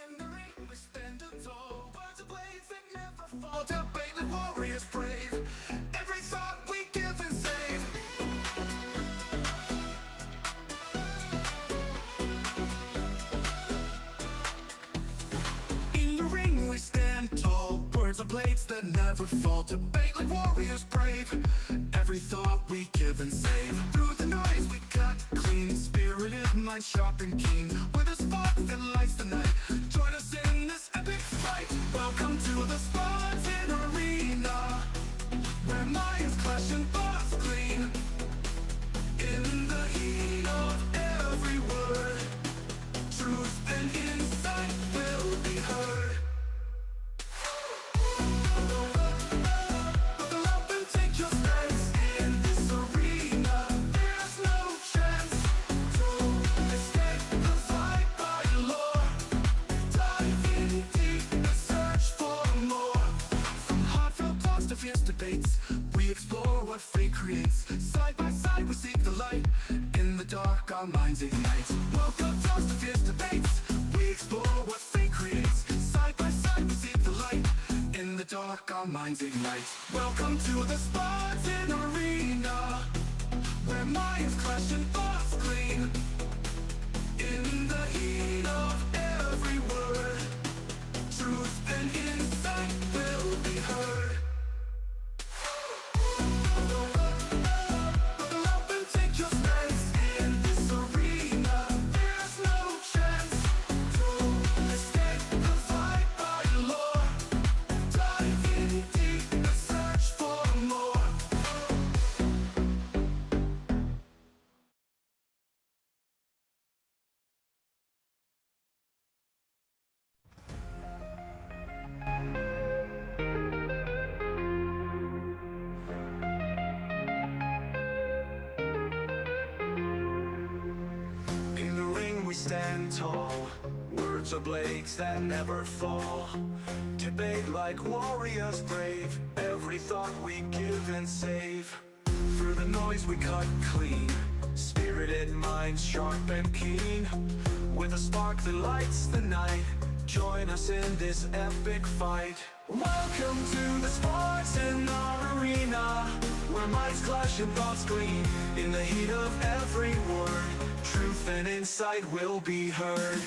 In the ring we stand tall, words of blades that never fall, debate the warriors brave. Every thought we give and save. In the ring we stand tall, words of blades that never fall, debate like warriors brave. Every thought we give and save. Through the noise we cut clean, spirited mind sharp and keen, with a spark that lights the night. Join us in this epic fight. Welcome to the Spartan Arena, where minds clash and thoughts clean. In the heat of every word, truth and insight will be heard. Buckle up and take your stance. In this arena, there's no chance to escape the fight by lore. Dive in deep and search for more. From heartfelt talks to fierce debates, we explore what fate creates. Side by side we seek the light. In the dark our minds ignite. Welcome talks to fierce debates, we explore what fate creates. Side by side we seek the light. In the dark our minds ignite. Welcome to the Spartan Arena, where minds clash and thoughts clean. In the heat of every word, truth and insight will be heard. Buckle up and take your stance. In this arena, there's no chance to escape the fight by lore. Dive in deep and search for more. In the ring we stand tall, words are blades that never fall. Debate like warriors brave, every thought we give and save. Through the noise we cut clean, spirited minds sharp and keen, with a spark that lights the night. Join us in this epic fight. Welcome to the Spartan Arena, where minds clash and thoughts gleam. In the heat of every word, truth and insight will be heard.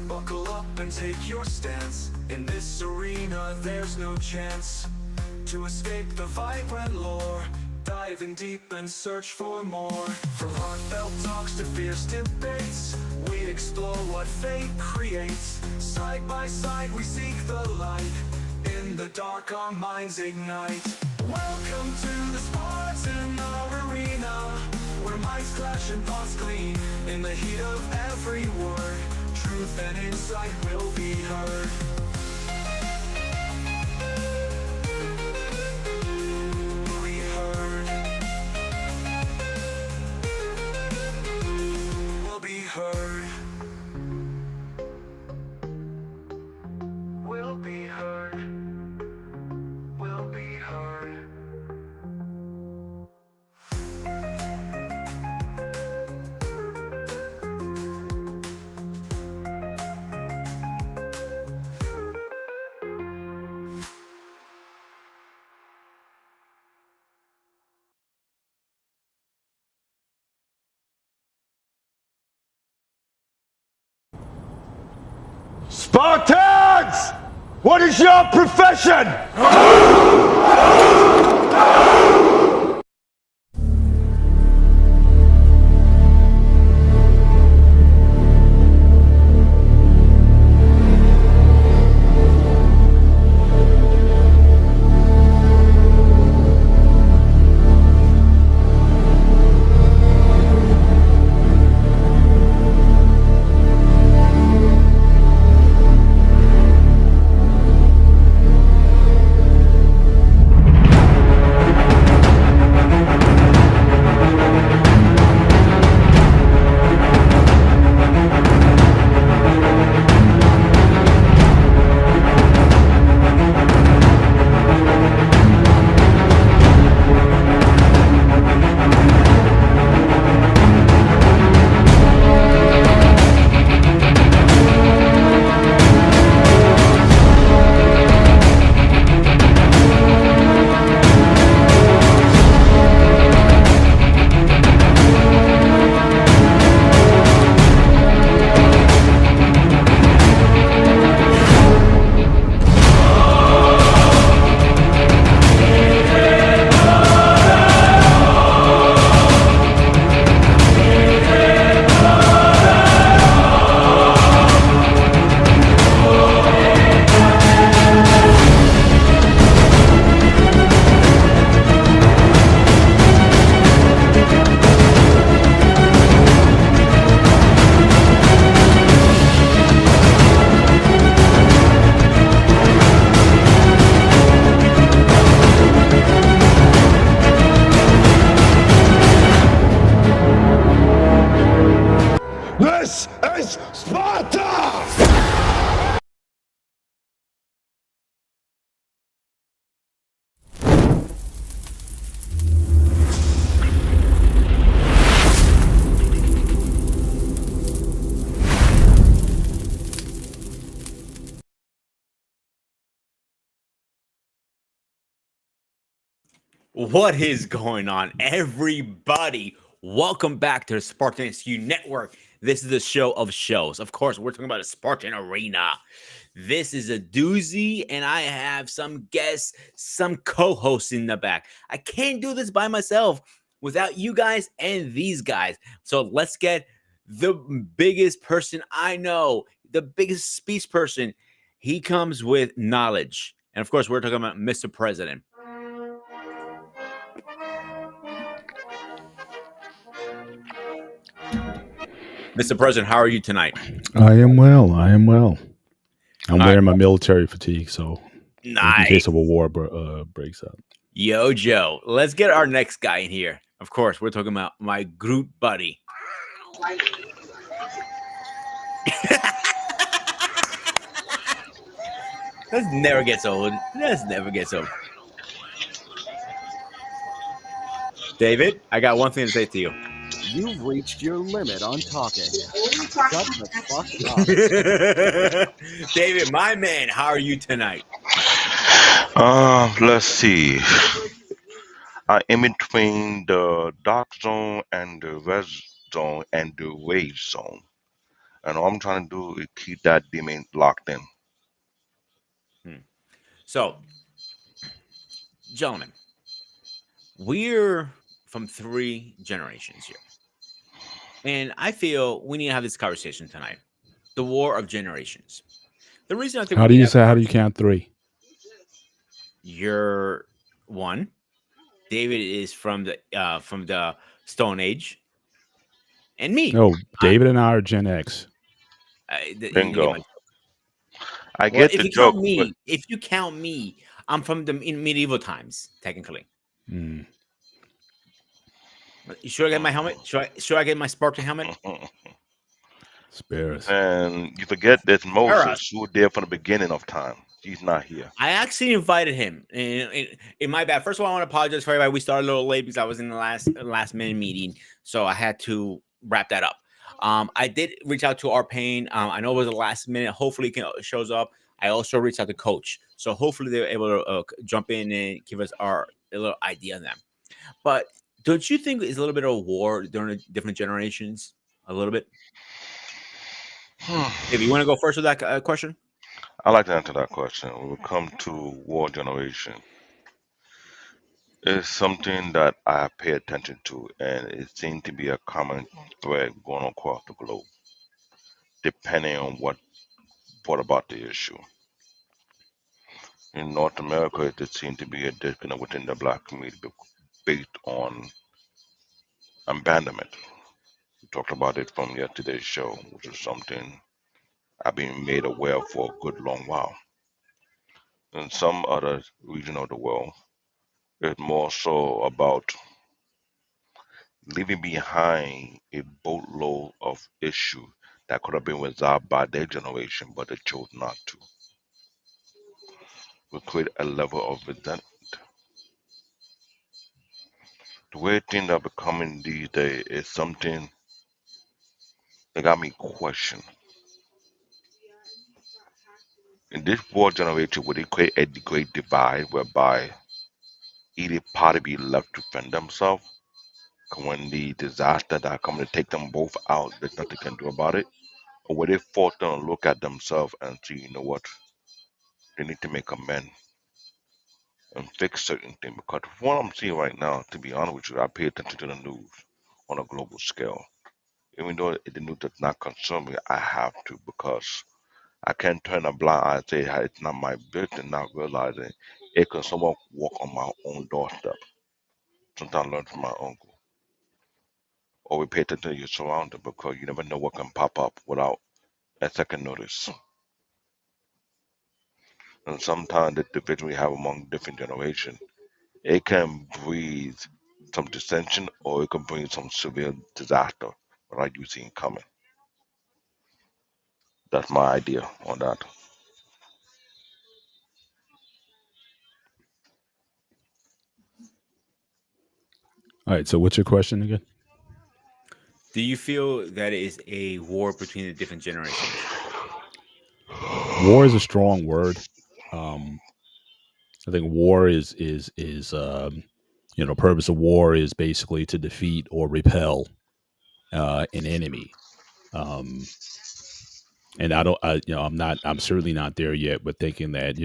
Buckle up and take your stance. In this arena there's no chance to escape the vibrant lore. Dive in deep and search for more. From heartfelt talks to fierce debates, we explore what fate creates. Side by side we seek the light. In the dark our minds ignite. Welcome to the Spartan Arena, where minds clash and thoughts gleam. In the heat of every word, truth and insight will be heard. Will be heard. Will be heard. Spartans! What is your profession? What is going on, everybody? Welcome back to the Spartan SU Network. This is the show of shows. Of course, we're talking about a Spartan Arena. This is a doozy, and I have some guests, some co hosts in the back. I can't do this by myself without you guys and these guys. So let's get the biggest person I know, the biggest speech person. He comes with knowledge. And of course, we're talking about Mr. President. Mr. President, how are you tonight? I am well. I am well. I'm All right. wearing my military fatigue, so in Nice. case of a war breaks out. Yo, Joe. Let's get our next guy in here. Of course, we're talking about my Groot buddy. This never gets old. This never gets old. David, I got one thing to say to you. You've reached your limit on talking. Shut the fuck up. David, my man, how are you tonight? Let's see. I'm in between the dark zone and the red zone and the rage zone. And all I'm trying to do is keep that demon locked in. Hmm. So, gentlemen, we're from three generations here. And I feel we need to have this conversation tonight. The war of generations. The reason I think How we do need to you have say? How do you count three? you're one. David is from the Stone Age, and me. Oh, David and I are Gen X. You didn't get Bingo. my I well. get If the you count joke, but me, I'm from the in medieval times technically. Mm, Should I get my helmet? Should I get my Spartan helmet? spare us. and you forget there's All right. Moses who was there from the beginning of time. He's not here. I actually invited him. In my bad. First of all, I want to apologize for everybody. We started a little late because I was in the last minute meeting, so I had to wrap that up. I did reach out to our pain. I know it was the last minute. Hopefully, it shows up. I also reached out to Coach, so hopefully they're able to jump in and give us a little idea on them. But don't you think it's a little bit of a war during the different generations? A little bit. If you want to go first with that question. I like to answer that question. When we come to war generation, it's something that I pay attention to, and it seems to be a common thread going across the globe, depending on what brought about the issue. In North America, there seems to be a disconnect within the black community based on abandonment. We talked about it from yesterday's show, which is something I've been made aware of for a good long while. In some other region of the world, it's more so about leaving behind a boatload of issue that could have been resolved by their generation, but they chose not to. We create a level of resentment. The way things are becoming these days is something that got me question. In this war generation, would it create a great divide whereby either party be left to defend themselves? 'Cause when the disaster that are coming to take them both out, there's nothing they can do about it? Or would they force them to look at themselves and see, you know what, they need to make amends and fix certain things? Because from what I'm seeing right now, to be honest with you, I pay attention to the news on a global scale. Even though the news does not concern me, I have to because I can't turn a blind eye and say "Hey, it's not my business," not realizing it can someone walk on my own doorstep. Sometimes I learn from my uncle. Always pay attention to your surroundings because you never know what can pop up without a second notice. And sometimes the division we have among different generations, it can breed some dissension or it can bring some severe disaster without you seeing coming. That's my idea on that. All right. So, what's your question again? Do you feel that it is a war between the different generations? War is a strong word. Um, I think war is purpose of war is basically to defeat or repel an enemy. Um, and I don't, I'm certainly not there yet, but thinking that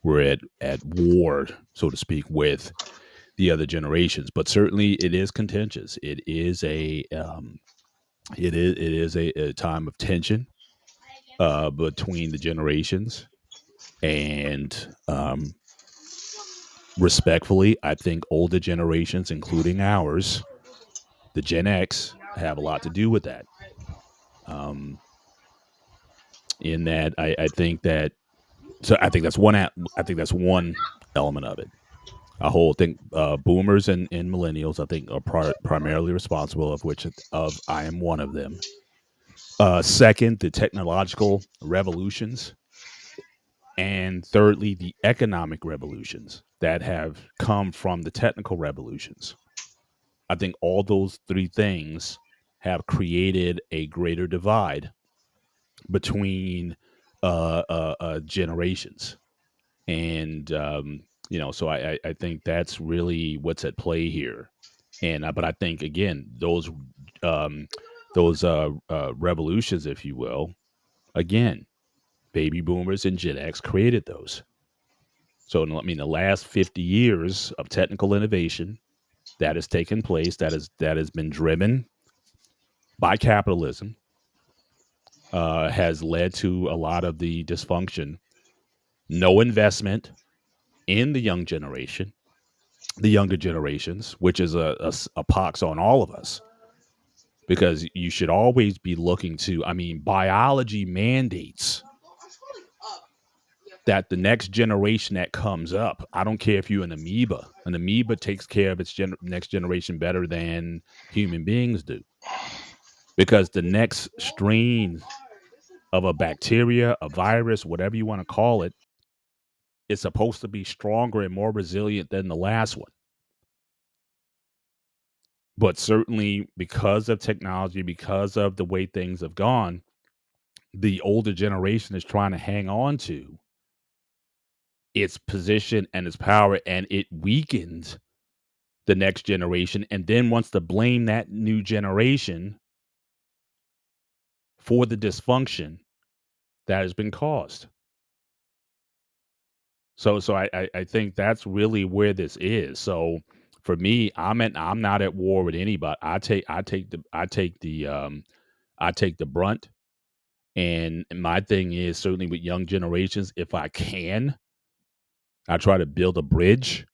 we're at war, so to speak, with the other generations. But certainly, it is contentious. It is a time of tension between the generations, and respectfully, I think older generations, including ours, the Gen X, have a lot to do with that. Um, in that, I think that so I think that's I think that's one element of it. A whole thing, boomers and millennials, I think, are primarily responsible, of I am one of them. Second, the technological revolutions, and thirdly, the economic revolutions that have come from the technical revolutions. I think all those three things have created a greater divide between generations, and so I think that's really what's at play here. And but I think again um, those revolutions, if you will, again, baby boomers and Gen X created those. So I mean, the last 50 years of technical innovation that has taken place, that has been driven by capitalism, has led to a lot of the dysfunction. No investment in the the younger generations, which is a pox on all of us, because you should always be looking to. I mean, biology mandates that the next generation that comes up, I don't care if you're an amoeba takes care of its next generation better than human beings do, because the next strain of a bacteria, a virus, whatever you want to call it, is supposed to be stronger and more resilient than the last one. But certainly, because of technology, because of the way things have gone, the older generation is trying to hang on to its position and its power, and it weakens the next generation, and then wants to blame that new generation for the dysfunction that has been caused. So I think that's really where this is. So for me, I'm not at war with anybody. I take the brunt. And my thing is, certainly with young generations, if I can, I try to build a bridge.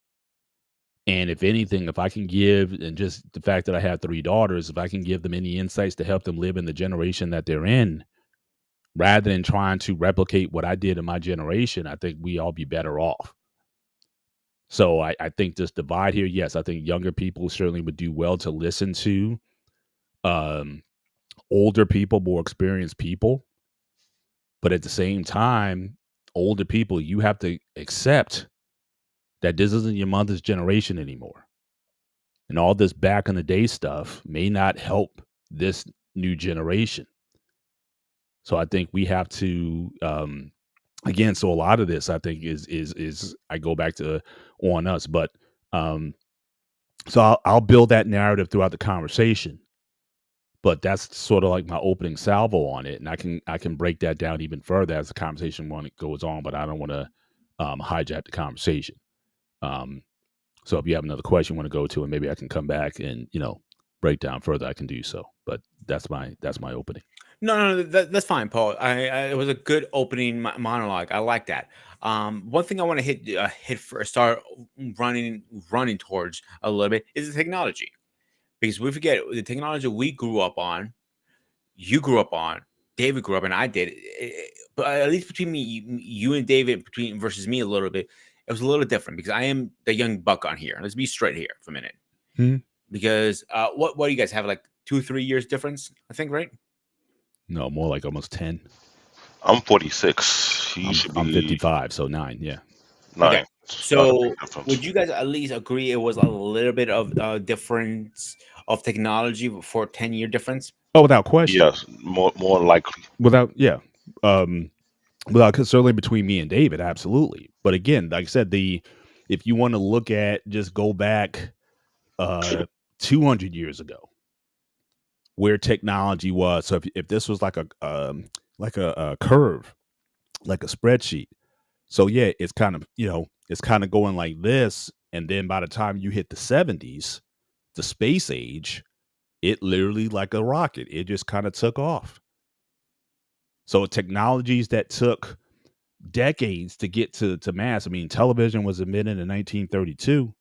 And if anything, if I can give, and just the fact that I have three daughters, if I can give them any insights to help them live in the generation that they're in, rather than trying to replicate what I did in my generation, I think we all be better off. So I think this divide here, yes, I think younger people certainly would do well to listen to um, older people, more experienced people. But at the same time, older people, you have to accept that this isn't your mother's generation anymore. And all this back in the day stuff may not help this new generation. So I think we have to, again, so a lot of this I think is I go back to on us. But so I'll build that narrative throughout the conversation. But that's sort of like my opening salvo on it, and I can break that down even further as the conversation goes on. But I don't want to hijack the conversation. Um, so if you have another question you want to go to, and maybe I can come back and break down further, I can do so. But that's my opening. No, that's fine, Paul. It was a good opening monologue. I like that. One thing I want to hit first, start running towards a little bit, is the technology, because we forget the technology we grew up on, you grew up on, David grew up, and I did. But at least between you and David, between versus me, a little bit, it was a little different because I am the young buck on here. Let's be straight here for a minute, Hmm. because what do you guys have, like 2-3 years difference? I think, right? No, more like almost 10. I'm 46. He I'm should I'm be 55, so 9. Yeah. 9. Okay. It's not a big So difference. would you guys at least agree it was a little bit of difference of technology for 10-year difference? Oh, without question. Yes, more likely. Without yeah. Um, Without, 'cause certainly between me and David, absolutely. But again, like I said, if you want to look at, just go back. uh 200 years ago, where technology was. So if this was like a curve, like a spreadsheet. So yeah, it's kind of, it's kind of going like this, and then by the time you hit the 70s, the space age, it literally like a rocket. It just kind of took off. So technologies that took decades to get to mass. I mean, television was invented in 1932,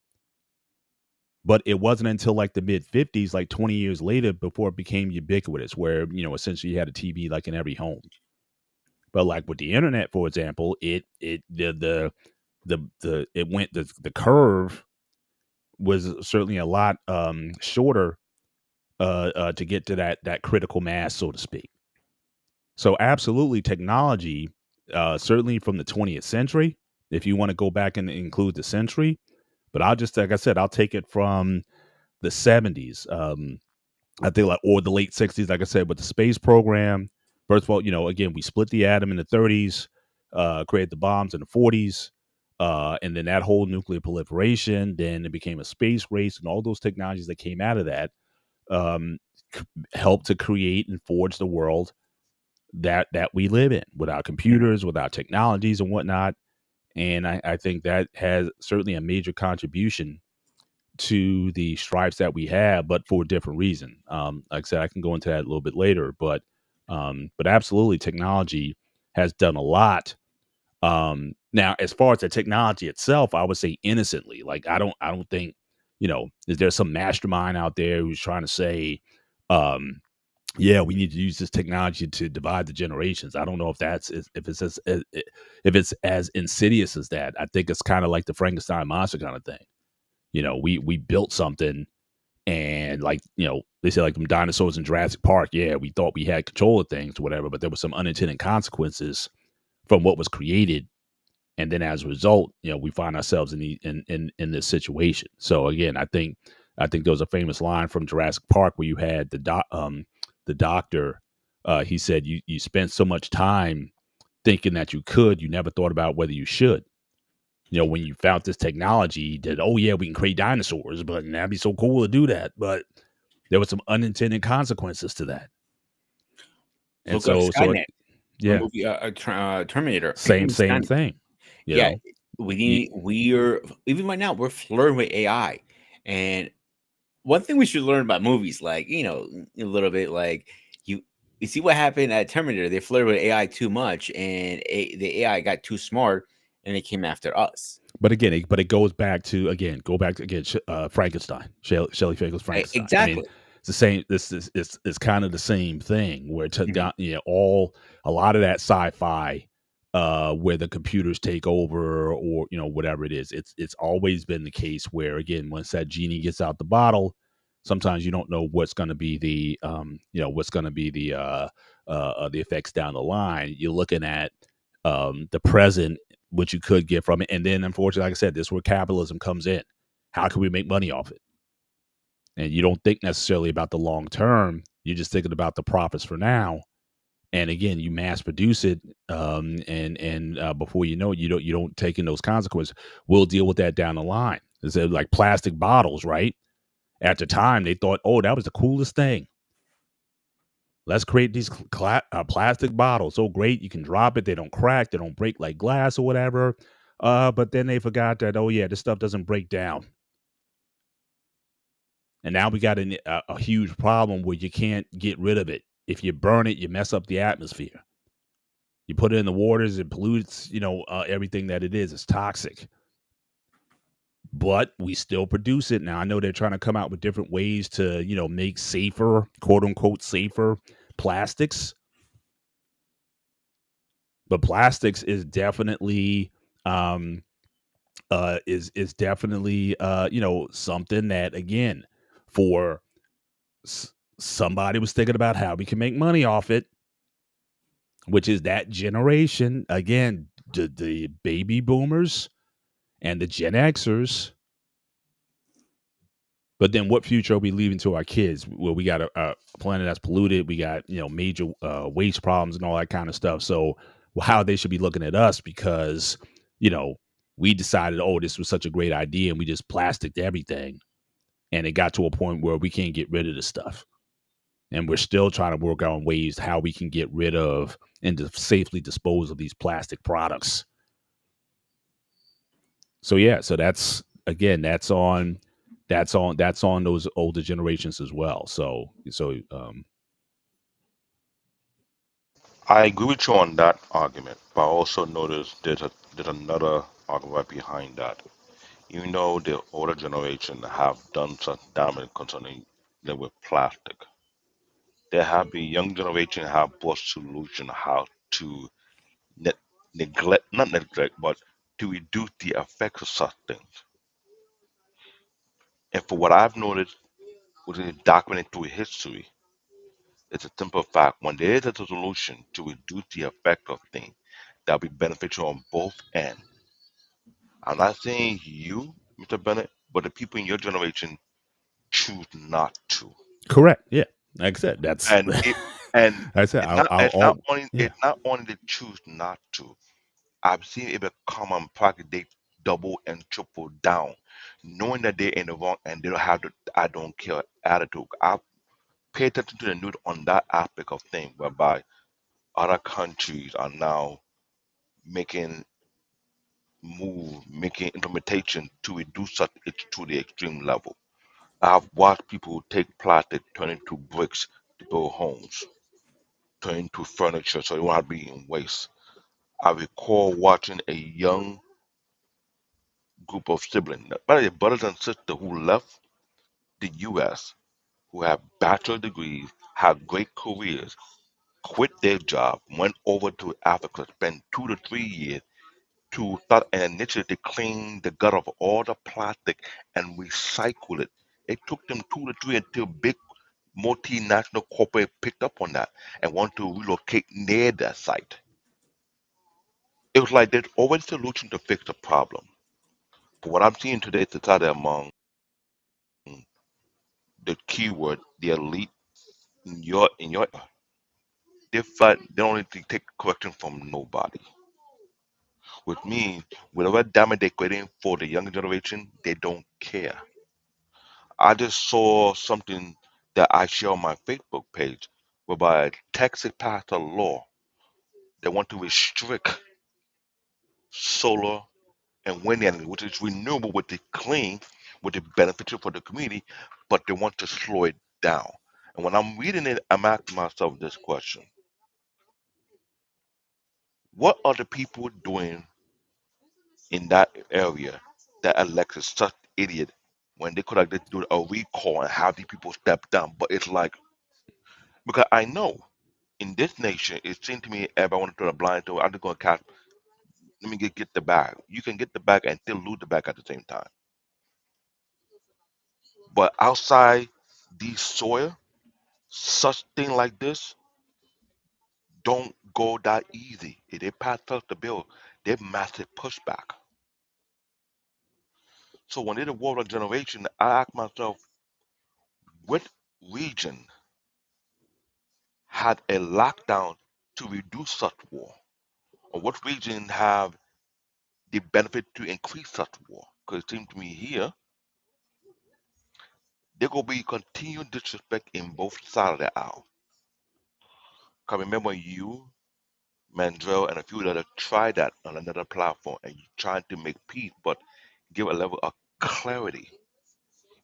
but it wasn't until like the mid 50s, like 20 years later, before it became ubiquitous, where, essentially you had a TV like in every home. But like with the internet, for example, the curve was certainly a lot shorter to get to that critical mass, so to speak. So absolutely, technology, certainly from the 20th century, if you want to go back and include the century, but I'll just, like I said, I'll take it from the 70s. I think like, or the late 60s, like I said, with the space program. First of all, again, we split the atom in the 30s, created the bombs in the 40s, and then that whole nuclear proliferation, then it became a space race, and all those technologies that came out of that um, helped to create and forge the world that we live in, without computers, without technologies and whatnot. And I think that has certainly a major contribution to the stripes that we have, but for a different reason. Like I said, I can go into that a little bit later, but absolutely, technology has done a lot. Now, as far as the technology itself, I would say innocently. Like I don't think, is there some mastermind out there who's trying to say, um, yeah, we need to use this technology to divide the generations. I don't know if if it's as insidious as that. I think it's kind of like the Frankenstein monster kind of thing. We built something, and like, they say like them dinosaurs in Jurassic Park. Yeah, we thought we had control of things, or whatever, but there were some unintended consequences from what was created, and then as a result, we find ourselves in this situation. So again, I think there was a famous line from Jurassic Park where you had the doctor. He said, "You spent so much time thinking that you never thought about whether you should." When you found this technology that, oh yeah, we can create dinosaurs, but that'd be so cool to do that. But there were some unintended consequences to that. And Look at so Skynet, the yeah, movie Terminator. same Skynet. thing. You Yeah, know, you, we're even right now we're flirting with AI, and one thing we should learn about movies, like a little bit, like you you see what happened at Terminator. They flirted with AI too much, and the AI got too smart, and they came after us. but again, it goes back to Frankenstein, Shelley Fagel's Frankenstein. I mean, Exactly. it's the same. This is it's kind of the same thing where it took Mhm. down, a lot of that sci-fi, where the computers take over, or whatever it is. It's always been the case where, again, once that genie gets out the bottle, sometimes you don't know what's going to be the effects down the line. You're looking at the present, what you could get from it. And then, unfortunately, like I said, this is where capitalism comes in. How can we make money off it? And you don't think necessarily about the long term. You're just thinking about the profits for now. And again, you mass produce it, and before you know it, you don't take in those consequences. We'll deal with that down the line. It's like plastic bottles, right? At the time, they thought, oh, that was the coolest thing. Let's create these plastic bottles. So great, you can drop it. They don't crack. They don't break like glass or whatever. But then they forgot that, oh yeah, this stuff doesn't break down. And now we got a huge problem where you can't get rid of it. If you burn it, you mess up the atmosphere. You put it in the waters, it pollutes, everything that it is. It's toxic. But we still produce it. Now I know they're trying to come out with different ways to, make safer, quote unquote, safer plastics. But plastics is definitely um is definitely something that, again, for somebody was thinking about how we can make money off it, which is that generation, again, the baby boomers and the Gen Xers. But then what future are we leaving to our kids? Well, we got a planet that's polluted. We got, major waste problems and all that kind of stuff. So how they should be looking at us, because, you know, we decided, oh, this was such a great idea, and we just plasticked everything. and it got to a point where we can't get rid of the stuff, and we're still trying to work on ways how we can get rid of and to safely dispose of these plastic products. So yeah, so that's again, that's on those older generations as well. So I agree with you on that argument, but I also notice there's another argument right behind that. Even though the older generation have done such damage concerning them with plastic, there have been young generation have brought solution how to ne- neglect, not neglect, but to reduce the effects of such things. And for what I've noticed, which is documented through history, it's a simple fact. When there is a solution to reduce the effect of things, that'll be beneficial on both ends. I'm not saying you, Mr. Bennett, but the people in your generation choose not to. correct, yeah. Like I said, that's And like it and I said, I'll all yeah. it's not only they choose not to. I've seen it become a practice they double and triple down, knowing that they're in the wrong and they don't have the I don't care attitude. I pay attention to the news on that aspect of things whereby other countries are now making making implementation to reduce such it to the extreme level. I've watched people take plastic, turn into bricks to build homes, turn into furniture so it won't have to be in waste. I recall watching a young group of siblings, by the way, brothers and sisters who left the US, who have bachelor degrees, have great careers, quit their job, went over to Africa, spent 2 to 3 years to start an initiative to clean the gut of all the plastic and recycle it. It took them 2 to 3 until big multinational corporate picked up on that and want to relocate near that site. It was like there's always a solution to fix the problem. But what I'm seeing today is society among the keyword, the elite in your they fight they don't need to take correction from nobody. Which means whatever damage they're creating for the younger generation, they don't care. I just saw something that I share on my Facebook page whereby Texas passed a law that want to restrict solar and wind energy, which is renewable, which is clean, which is beneficial for the community, but they want to slow it down. And when I'm reading it, I'm asking myself this question: what are the people doing in that area that elected such idiot when they could have just do a recall and have these people step down? But it's like because I know in this nation, it seems to me everybody want to turn a blind to. I'm just going to catch. Let me get the bag. You can get the bag and still lose the bag at the same time. But outside these soil, such thing like this don't go that easy. If they pass us the bill, they massive pushback. So when it's a war of generation, I ask myself, what region had a lockdown to reduce such war? Or what region have the benefit to increase such war? Because it seems to me here, there will be continued disrespect in both sides of the aisle. Because remember you, Mandrell, and a few others tried that on another platform and you trying to make peace, but give a level of clarity.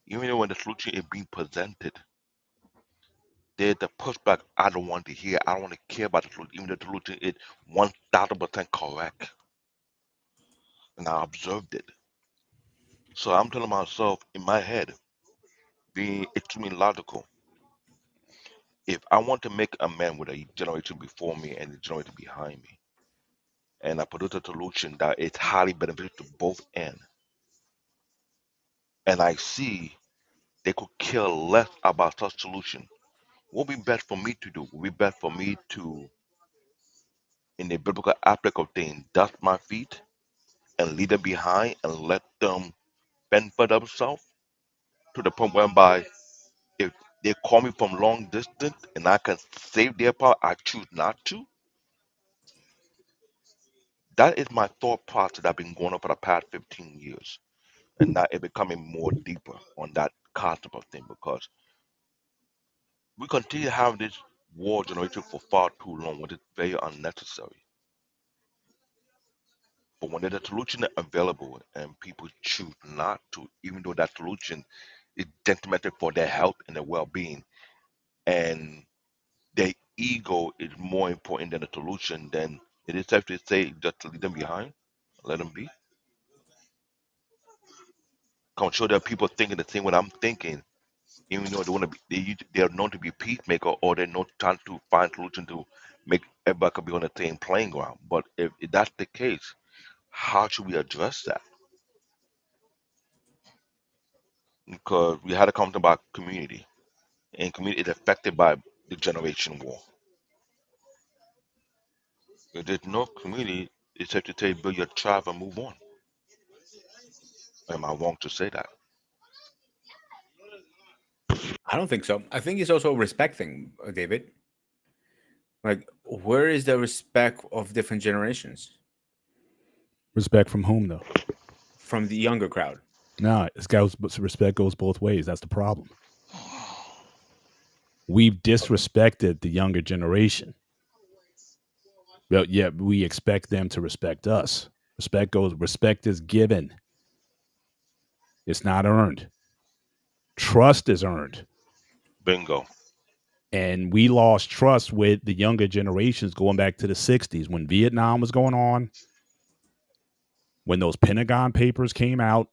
Even though when the solution is being presented, there's the pushback I don't want to hear. I don't want to care about the solution, even though the solution is 1000% correct. And I observed it. So I'm telling myself in my head, being extremely logical, if I want to make amend with a generation before me and the generation behind me, and I produce a solution that is highly beneficial to both ends, and I see they could care less about such solution, what would be best for me to do? Would be best for me to, in the biblical aspect of things, dust my feet and leave them behind and let them fend for themselves to the point whereby if they call me from long distance and I can save their power, I choose not to. That is my thought process that I've been going on for the past 15 years. and now it becoming more deeper on that concept of thing because we continue to have this war generated for far too long, when it's very unnecessary. But when there's a solution available and people choose not to, even though that solution is detrimental for their health and their well-being, and their ego is more important than the solution, then it is safe to say just to leave them behind, let them be. I'm sure there are people thinking the same way I'm thinking, even though they want to be, they are known to be peacemaker or they're not trying to find solution to make everybody could be on the same playing ground. But if that's the case, how should we address that? Because we had a comment about community, and community is affected by the generation war. If there's no community, it's safe to say build your tribe and move on. Am I wrong to say that? I don't think so. I think it's also a respect thing, David. Like, where is the respect of different generations Respect from whom though? from the younger crowd? No, this goes respect goes both ways. That's the problem. We've disrespected the younger generation. But yet we expect them to respect us. Respect is given. It's not earned. Trust is earned. Bingo. And we lost trust with the younger generations going back to the 60s when Vietnam was going on, when those Pentagon papers came out,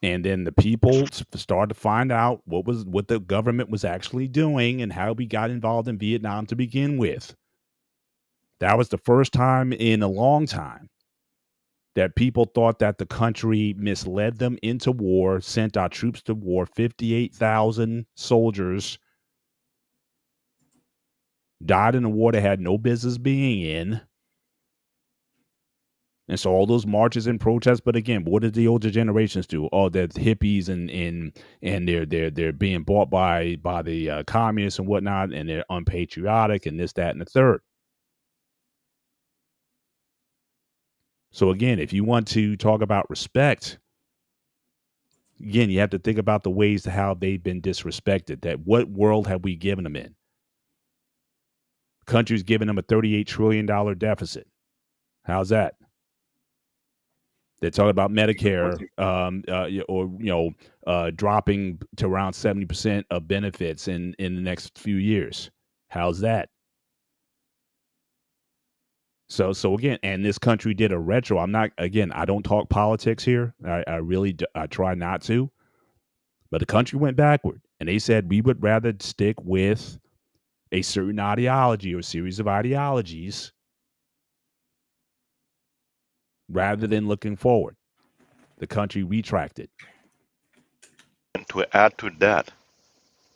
and then the people started to find out what the government was actually doing and how we got involved in Vietnam to begin with. That was the first time in a long time that people thought that the country misled them into war, sent our troops to war, 58,000 soldiers died in a war they had no business being in. And so all those marches and protests, but again, what did the older generations do? Oh, they're hippies and they're being bought by the communists and whatnot, and they're unpatriotic and this, that, and the third. So again, if you want to talk about respect, again, you have to think about the ways to how they've been disrespected. That what world have we given them in? The country's giving them a $38 trillion deficit. How's that? They're talking about Medicare, dropping to around 70% of benefits in the next few years. How's that? So again, and this country did a retro. I'm not again. I don't talk politics here. I really I try not to. But the country went backward, and they said we would rather stick with a certain ideology or series of ideologies rather than looking forward. The country retracted. And to add to that,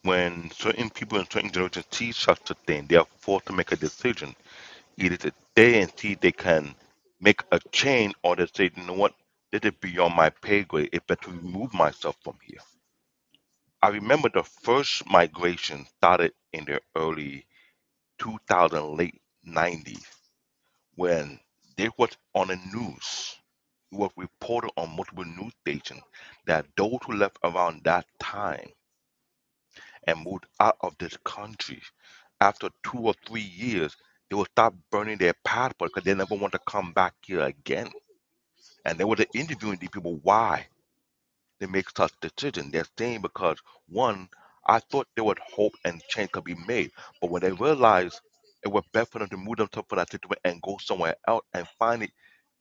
when certain people in certain generations see such a thing, they are forced to make a decision, either to stay and see if they can make a change, or to say, you know what, this is beyond my pay grade. It better remove myself from here. I remember the first migration started in the early 2000, late 90s, when there was on the news, it was reported on multiple news stations that those who left around that time and moved out of this country, after 2 or 3 years, they will start burning their passport because they never want to come back here again. And they were interviewing these people why they make such decisions. They're saying because one, I thought there was hope and change could be made, but when they realized it was better for them to move themselves from that situation and go somewhere else and find it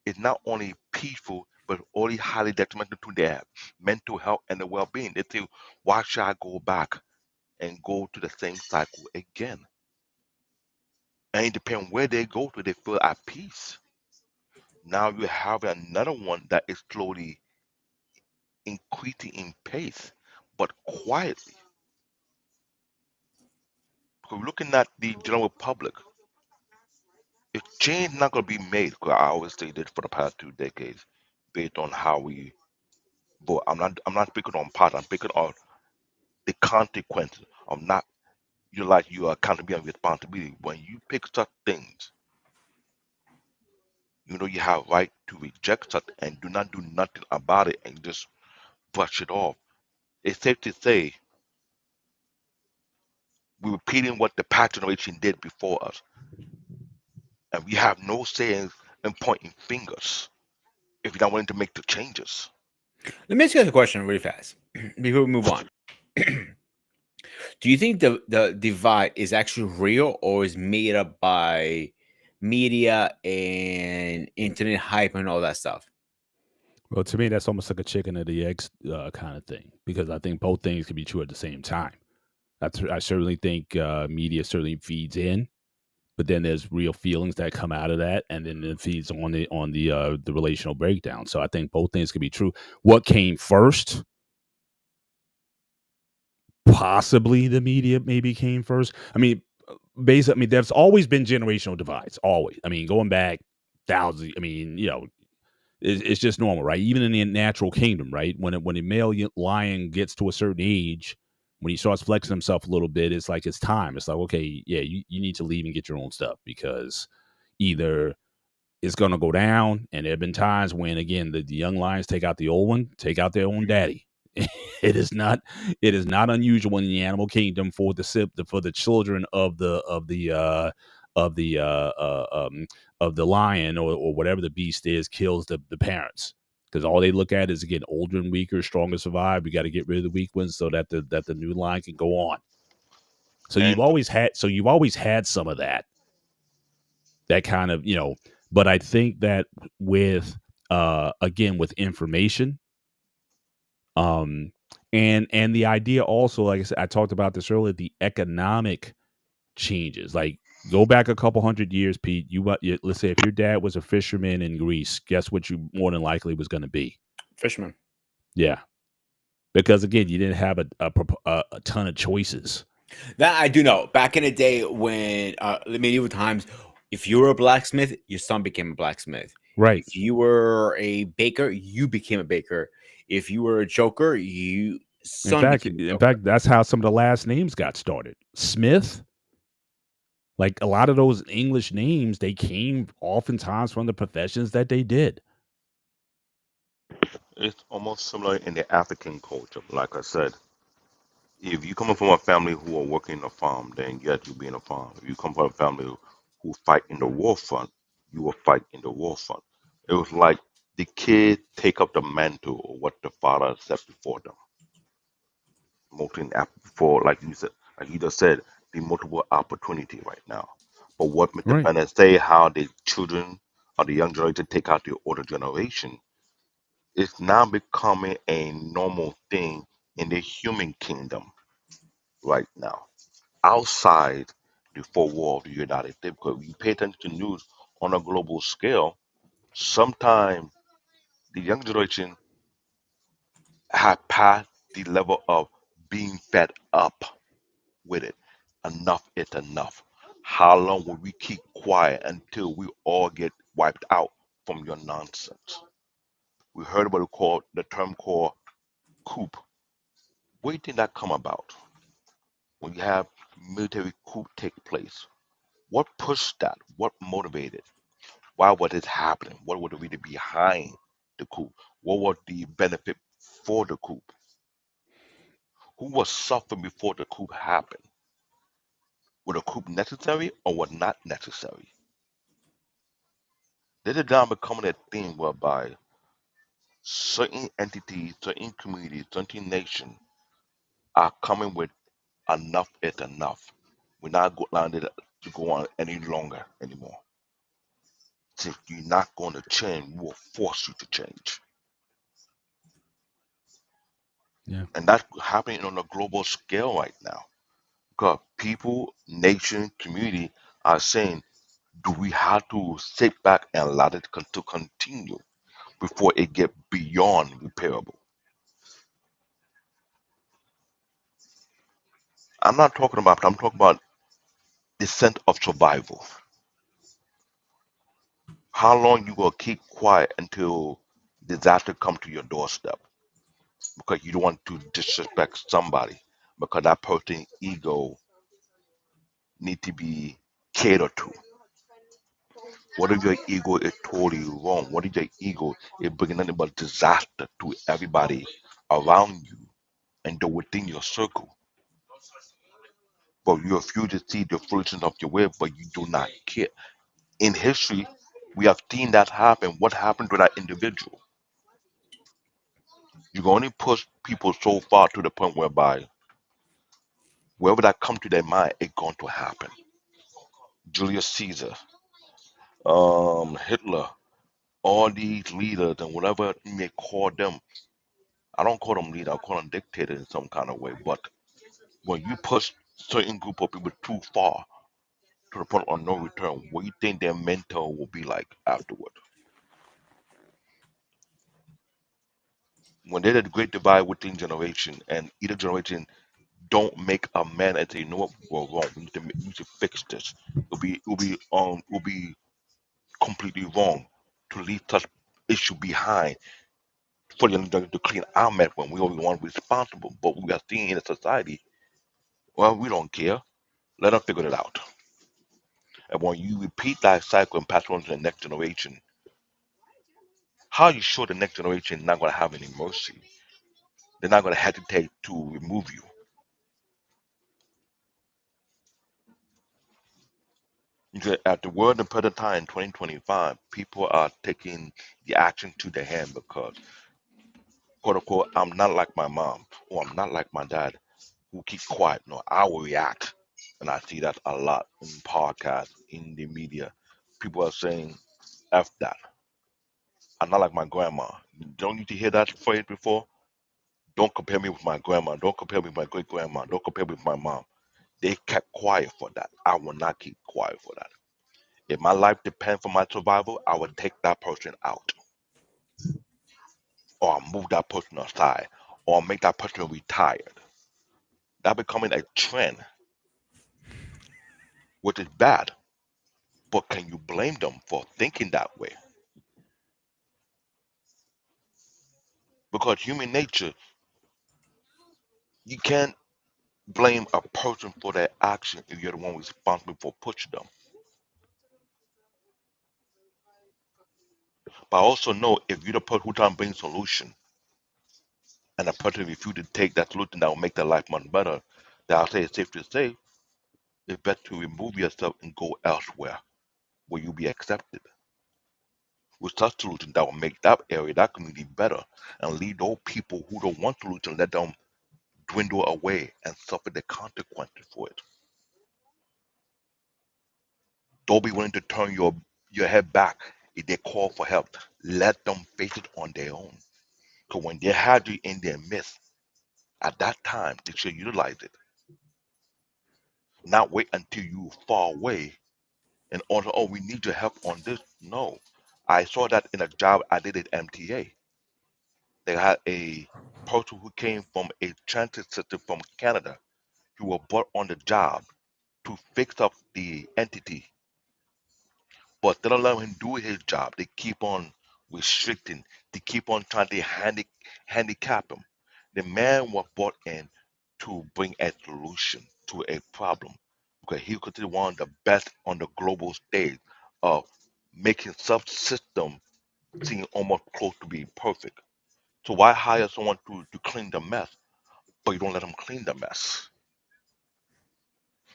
is not only peaceful but only highly detrimental to their mental health and their well-being. They say, why should I go back and go to the same cycle again? And it depends where they go to, they feel at peace. Now you have another one that is slowly increasing in pace, but quietly. Because looking at the general public, if change not going to be made, because I always say this for the past 2 decades, based on how we vote. I'm not speaking on part. I'm speaking on the consequences of not utilize your accountability and responsibility. When you pick such things, You know you have right to reject something and do not do nothing about it and just brush it off. It's safe to say we're repeating what the past generation did before us, and we have no sayings and pointing fingers if you're not willing to make the changes. Let me ask you guys a question really fast before we move on. Do you think the divide is actually real or is made up by media and internet hype and all that stuff? Well, to me, that's almost like a chicken or the eggs kind of thing because I think both things can be true at the same time. I certainly think media certainly feeds in, but then there's real feelings that come out of that, and then it feeds on the relational breakdown. So I think both things can be true. What came first? Possibly the media maybe came first. I mean, basically, I mean, there's always been generational divides. Always. I mean, going back thousands. I mean, it's just normal, right? Even in the natural kingdom, right? When a male lion gets to a certain age, when he starts flexing himself a little bit, it's like it's time. It's like, okay, yeah, you need to leave and get your own stuff because either it's going to go down. And there have been times when, again, the young lions take out the old one, take out their own daddy. It is not unusual in the animal kingdom for the children of the of the lion or whatever the beast is kills the parents because all they look at is again older and weaker, stronger survive. We got to get rid of the weak ones so that the new line can go on. So And you've always had some of that kind of but I think that with again with information um and the idea also, like I said, I talked about this earlier, the economic changes. Like go back a couple hundred years, Pete. Let's say if your dad was a fisherman in Greece, guess what you more than likely was going to be? Fisherman. Yeah, because again, you didn't have a ton of choices. That I do know. Back in the day when the medieval times, if you were a blacksmith, your son became a blacksmith. Right. If you were a baker, you became a baker. If you were a joker, you In son fact, became a in joker. fact, that's how some of the last names got started. Smith, like a lot of those English names, they came oftentimes from the professions that they did. it's almost similar in the African culture. Like I said, if you come from a family who are working in a farm, then yes, you'll be in a farm. If you come from a family who fight in the war front, you will fight in the war front. It was like the kid take up the mantle of what the father set before them. For like you said, like you just said, the multiple opportunity right now. But what Mr. Right. Bennett say, how the children or the young generation take out the older generation, it's now becoming a normal thing in the human kingdom right now. Outside the four walls of the United States, because we pay attention to news on a global scale, sometimes the young generation have passed the level of being fed up with it. Enough is enough. How long will we keep quiet until we all get wiped out from your nonsense? We heard about the term called coup. Where do you think that come about? When you have military coup take place, what pushed that? What motivated? Why was it happening? What was the reason behind the coup? What was the benefit for the coup? Who was suffering before the coup happened? Was a coup necessary or was not necessary? This is now becoming a thing whereby certain entities, certain communities, certain nations are coming with enough is enough. We're not allowing it to go on any longer anymore. If you're not going to change, we will force you to change. Yeah. And that's happening on a global scale right now. Because people, nation, community are saying, do we have to sit back and allow it to continue before it get beyond repairable? I'm talking about the sense of survival. How long you gonna keep quiet until disaster come to your doorstep because you don't want to disrespect somebody because that person's ego need to be catered to. What if your ego is totally wrong? What if your ego is bringing nothing but disaster to everybody around you and to within your circle? But you refuse to see the foolishness of your way, but you do not care. In history, we have seen that happen. What happened to that individual? You can only push people so far to the point whereby wherever that come to their mind, it's going to happen. Julius Caesar, Hitler, all these leaders and whatever you may call them. I don't call them leaders, I call them dictators in some kind of way. But when you push certain group of people too far to the point of no return, what do you think their mentor will be like afterward? When there's a great divide within generation, and either generation don't make a man and say, you know what, we're wrong. We need to fix this. It'll be completely wrong to leave such issue behind for the young to clean our mess when we only want responsible. But we are seeing in a society, well, we don't care. Let them figure it out. And when you repeat that cycle and pass it on to the next generation, how are you sure the next generation is not going to have any mercy? They're not going to hesitate to remove you. Because at the world and present time, 2025, people are taking the action to their hand because, quote unquote, I'm not like my mom or I'm not like my dad who keep quiet. No, I will react. And I see that a lot in podcasts, in the media. People are saying, F that. I'm not like my grandma. Don't you hear that phrase before? Don't compare me with my grandma. Don't compare me with my great grandma. Don't compare me with my mom. They kept quiet for that. I will not keep quiet for that. If my life depends on my survival, I would take that person out, or move that person aside, or make that person retired. That becoming a trend, which is bad. But can you blame them for thinking that way? Because human nature, you can't blame a person for their action if you're the one responsible for pushing them. But I also know if you're the person who trying to bring solution and a person refuses to take that solution that will make their life much better, then I'll say it's safe to say it's better to remove yourself and go elsewhere where you'll be accepted with such solution that will make that area, that community better and leave those people who don't want solution, let them dwindle away and suffer the consequences for it. Don't be willing to turn your head back if they call for help. Let them face it on their own. Because when they have you in their midst, at that time, they should utilize it. Not wait until you fall away and order, oh, we need your help on this. No. I saw that in a job I did at MTA. They had a person who came from a transit system from Canada who was brought on the job to fix up the entity. But they don't let him do his job. They keep on restricting. They keep on trying to handicap him. The man was brought in to bring a solution to a problem because he was considered one of the best on the global stage of making such system seem almost close to being perfect. So why hire someone to clean the mess, but you don't let them clean the mess?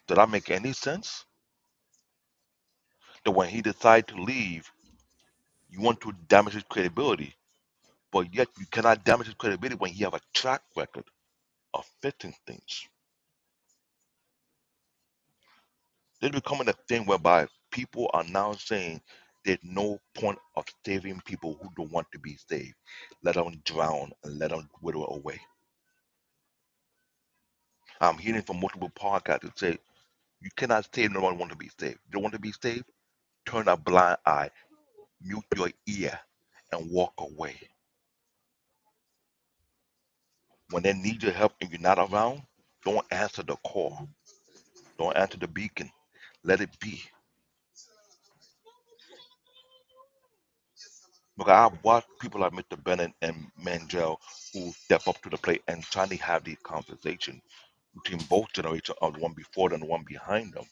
Did that make any sense? That when he decided to leave, you want to damage his credibility, but yet you cannot damage his credibility when he have a track record of fixing things. This is becoming a thing whereby people are now saying there's no point of saving people who don't want to be saved. Let them drown and let them wither away. I'm hearing from multiple podcasts that say you cannot save no one want to be saved. You don't want to be saved? Turn a blind eye, mute your ear, and walk away. When they need your help and you're not around, don't answer the call. Don't answer the beacon. Let it be. Because I've watched people like Mr. Bennett and Mangel who step up to the plate and trying to have these conversations between both generations of the one before them and the one behind them.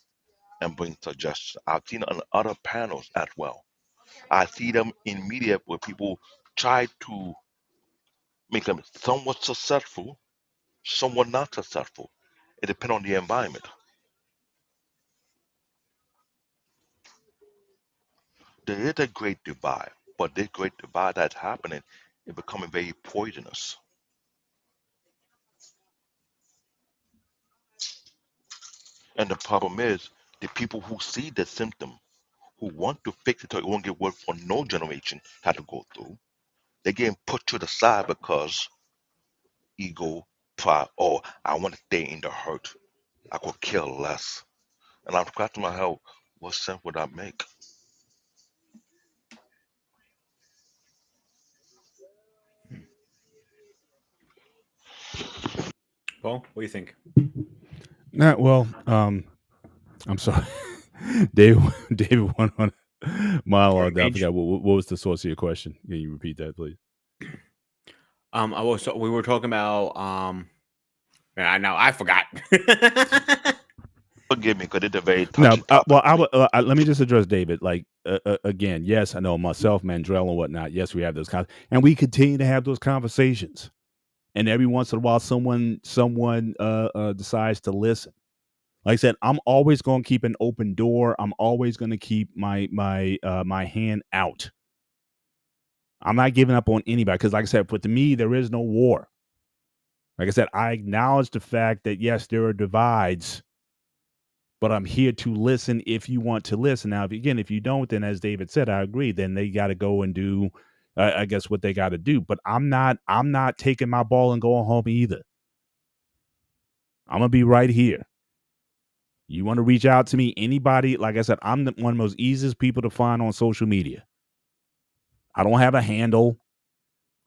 and bring suggestions. I've seen it on other panels as well. I see them in media where people try to make them somewhat successful, somewhat not successful. It depends on the environment. There is a great divide, but this great divide that's happening is becoming very poisonous. And the problem is the people who see the symptom, who want to fix it so it won't get worse for no generation had to go through, they're getting put to the side because ego, pride, oh, I want to stay in the hurt. I could kill less. And I'm scratching my head, what sense would that make? Paul, what do you think? Nah, well, I'm sorry. David, David went on a Or monologue. I age? forgot what was the source of your question. Can you repeat that, please? We were talking about I know I forgot. Forgive me, because it's a very No, touchy topic well, for me. let me just address David. Like again, yes, I know myself, Mandrell, and whatnot. Yes, we have those and we continue to have those conversations. And every once in a while, someone decides to listen. Like I said, I'm always going to keep an open door. I'm always going to keep my hand out. I'm not giving up on anybody because, like I said, but to me, there is no war. Like I said, I acknowledge the fact that yes, there are divides, but I'm here to listen if you want to listen. Now, if you don't, then as David said, I agree. Then they got to go and do, I guess, what they got to do. But I'm not taking my ball and going home either. I'm gonna be right here. You want to reach out to me, anybody? Like I said, I'm one of the most easiest people to find on social media. I don't have a handle.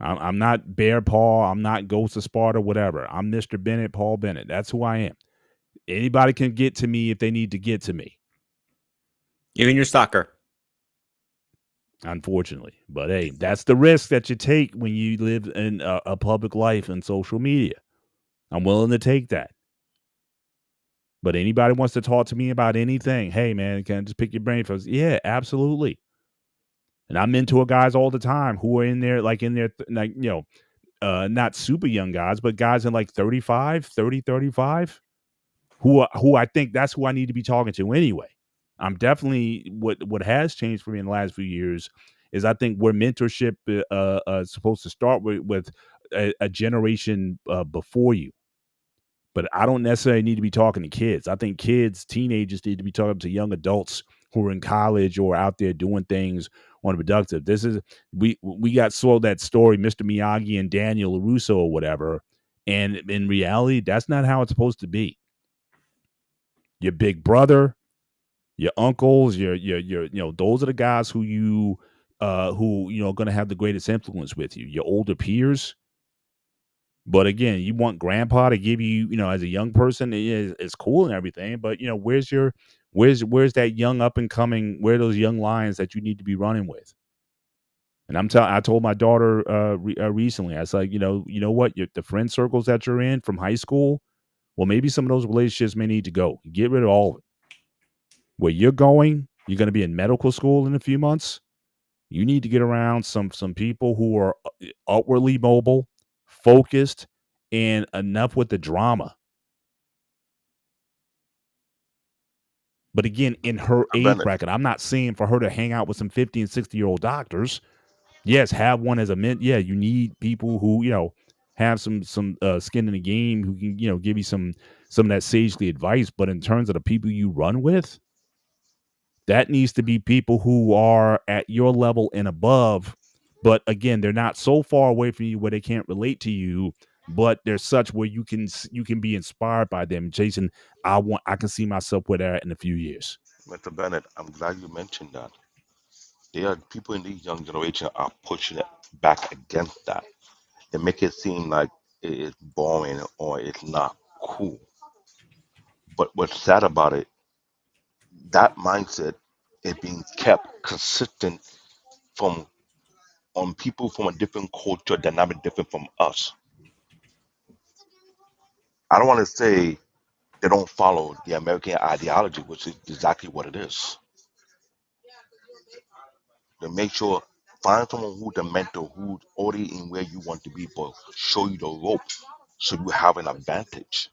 I'm not Bear Paul. I'm not Ghost of Sparta, whatever. I'm Mr. Bennett, Paul Bennett. That's who I am. Anybody can get to me if they need to get to me, Even your stalker. unfortunately. But hey, that's the risk that you take when you live in a public life and social media. I'm willing to take that. But anybody wants to talk to me about anything, hey man, can I just pick your brain for? Yeah, absolutely. And I mentor guys all the time who are in there, like, not super young guys, but guys in like 35, 30, 35, who I think that's who I need to be talking to anyway. I'm definitely what has changed for me in the last few years is I think where mentorship is supposed to start with a generation before you. But I don't necessarily need to be talking to kids. I think teenagers need to be talking to young adults who are in college or out there doing things on productive. This is we got sold that story, Mr. Miyagi and Daniel LaRusso or whatever. And in reality, that's not how it's supposed to be. Your big brother, your uncles, your those are the guys who going to have the greatest influence with you. Your older peers, but again, you want grandpa to give you, as a young person, it's cool and everything. But where's that young up and coming? Where are those young lions that you need to be running with? And I told my daughter recently, I was like, what, the friend circles that you're in from high school, well, maybe some of those relationships may need to go. Get rid of all of it. Where you're going to be in medical school in a few months. You need to get around some people who are outwardly mobile, focused, and enough with the drama. But again, in her And age Bennett, bracket, I'm not saying for her to hang out with some 50 and 60-year-old doctors. Yes, have one as a mint. Yeah, you need people who, have some skin in the game who can, give you some of that sagely advice. But in terms of the people you run with, that needs to be people who are at your level and above. But again, they're not so far away from you where they can't relate to you, but they're such where you can be inspired by them. Jason, I can see myself where they're at in a few years. Mr. Bennett, I'm glad you mentioned that. There are people in this young generation are pushing it back against that. They make it seem like it is boring or it's not cool. But what's sad about it, that mindset is being kept consistent from on people from a different culture dynamic different from us. I don't want to say They don't follow the American ideology, which is exactly what it is. They make sure find someone who's the mentor, who's already in where you want to be, but show you the rope so you have an advantage.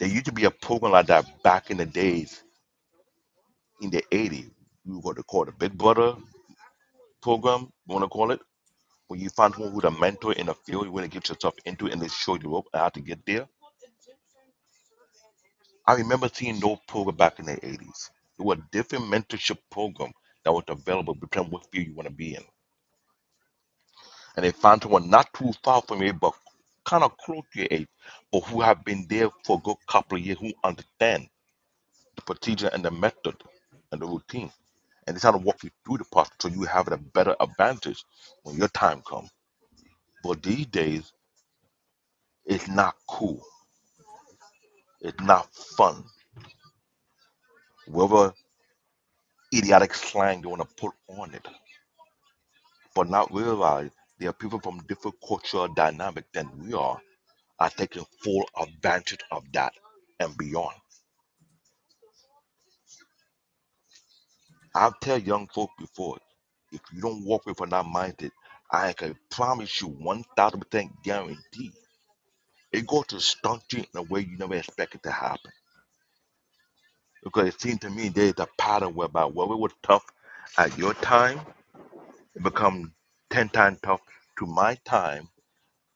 There used to be a program like that back in the days in the 80s. We were going to call it the Big Brother program, you want to call it, when you find someone who's a mentor in a field you want to get yourself into and they show you the rope and how to get there. I remember seeing those programs back in the 80s. There were different mentorship programs that was available depending on what field you want to be in. And they found someone not too far from you, but kind of close to your age, but who have been there for a good couple of years, who understand the procedure and the method and the routine. And they try to walk you through the process so you have a better advantage when your time comes. But these days, it's not cool. It's not fun. Whatever idiotic slang they want to put on it, but not realize there are people from different cultural dynamic than we are taking full advantage of that and beyond. I've tell young folk before, if you don't walk with that mindset, I can promise you 1,000% guarantee it going to stunt you in a way you never expect it to happen. Because it seems to me there's a pattern whereby what it was tough at your time, it become 10 times tough to my time,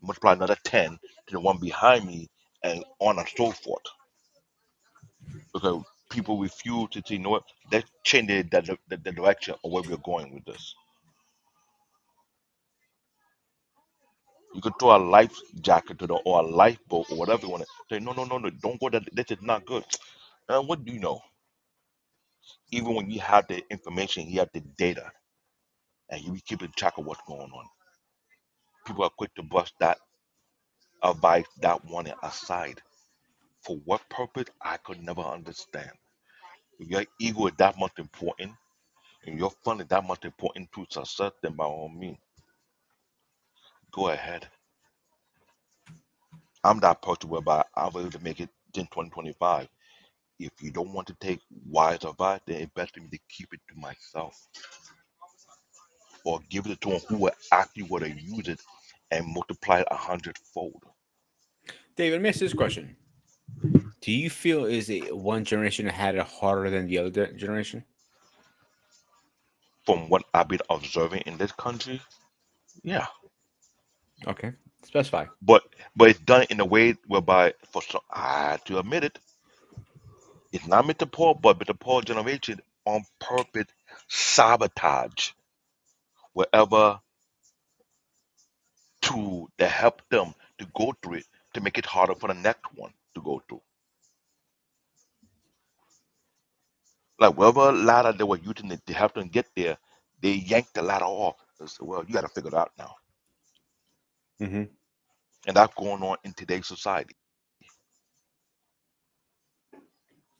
multiply another 10 to the one behind me, and on and so forth. Because people refuse to say, you know what, let's change the direction of where we're going with this. You could throw a life jacket to the or a lifeboat or whatever you want to say. No, no, no, no, don't go. That this is not good. What do you know? Even when you have the information, you have the data, and you be keeping track of what's going on. People are quick to brush that advice, that one aside. For what purpose? I could never understand. If your ego is that much important, and your fun is that much important to success, then by all means, go ahead. I'm that person whereby I'm able to make it in 2025. If you don't want to take wise advice, then it's best for me to keep it to myself or give it to someone who will actually want to use it and multiply it 100-fold. David, let me ask this question. Do you feel is it one generation had it harder than the other generation? From what I've been observing in this country, yeah. Okay. Specify. But it's done in a way whereby, for some, I have to admit it, it's not meant to poor, but the poor generation on purpose sabotage wherever to help them to go through it to make it harder for the next one to go through. Like whatever ladder they were using to help them get there, they yanked the ladder off. They said, well, you got to figure it out now. Mm-hmm. And that's going on in today's society.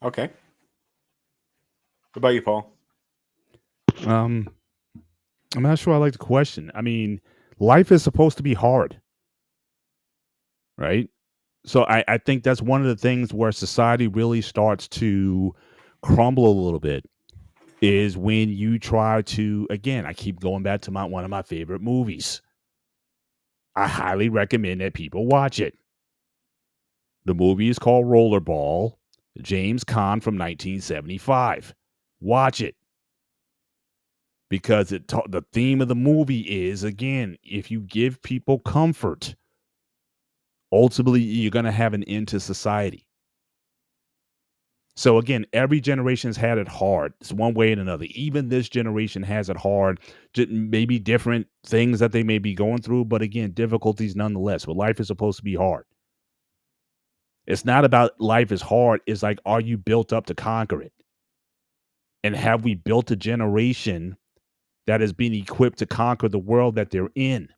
Okay. What about you, Paul? Um, I'm not sure I like the question. I mean, life is supposed to be hard, right? So I think that's one of the things where society really starts to crumble a little bit is when you try to, again, I keep going back to one of my favorite movies. I highly recommend that people watch it. The movie is called Rollerball, James Caan from 1975. Watch it because the theme of the movie is, again, if you give people comfort, ultimately you're going to have an end to society. So again, every generation's had it hard. It's one way and another. Even this generation has it hard. Maybe different things that they may be going through, but again, difficulties nonetheless. But life is supposed to be hard. It's not about life is hard. It's like, are you built up to conquer it? And have we built a generation that has been equipped to conquer the world that they're in?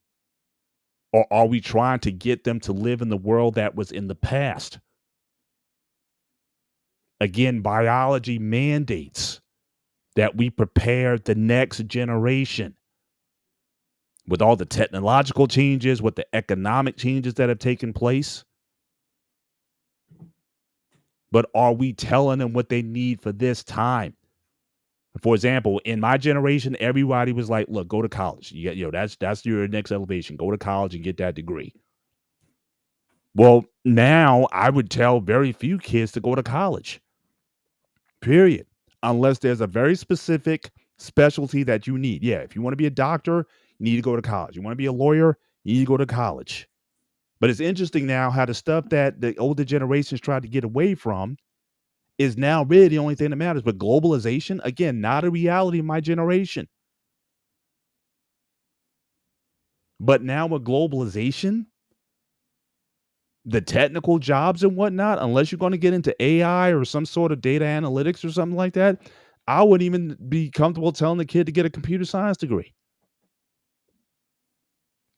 Or are we trying to get them to live in the world that was in the past? Again, biology mandates that we prepare the next generation with all the technological changes, with the economic changes that have taken place. but are we telling them what they need for this time? For example, in my generation, everybody was like, "Look, go to college. That's your next elevation. Go to college and get that degree." Well, now I would tell very few kids to go to college. Period. Unless there's a very specific specialty that you need. Yeah, if you want to be a doctor, you need to go to college. You want to be a lawyer, you need to go to college. But it's interesting now how the stuff that the older generations tried to get away from is now really the only thing that matters. But globalization, again, not a reality in my generation. But now with globalization, the technical jobs and whatnot, unless you're going to get into AI or some sort of data analytics or something like that, I wouldn't even be comfortable telling the kid to get a computer science degree.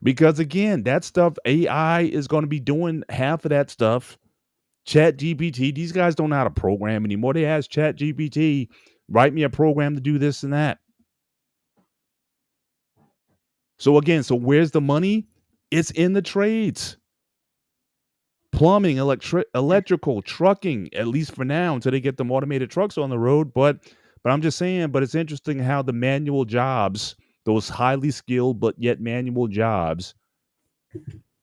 Because again, that stuff, AI is going to be doing half of that stuff. Chat GPT, these guys don't know how to program anymore. They ask Chat GPT, write me a program to do this and that. So again, so where's the money? It's in the trades. Plumbing, electrical, trucking, at least for now, until they get them automated trucks on the road. But I'm just saying, but it's interesting how the manual jobs, those highly skilled but yet manual jobs,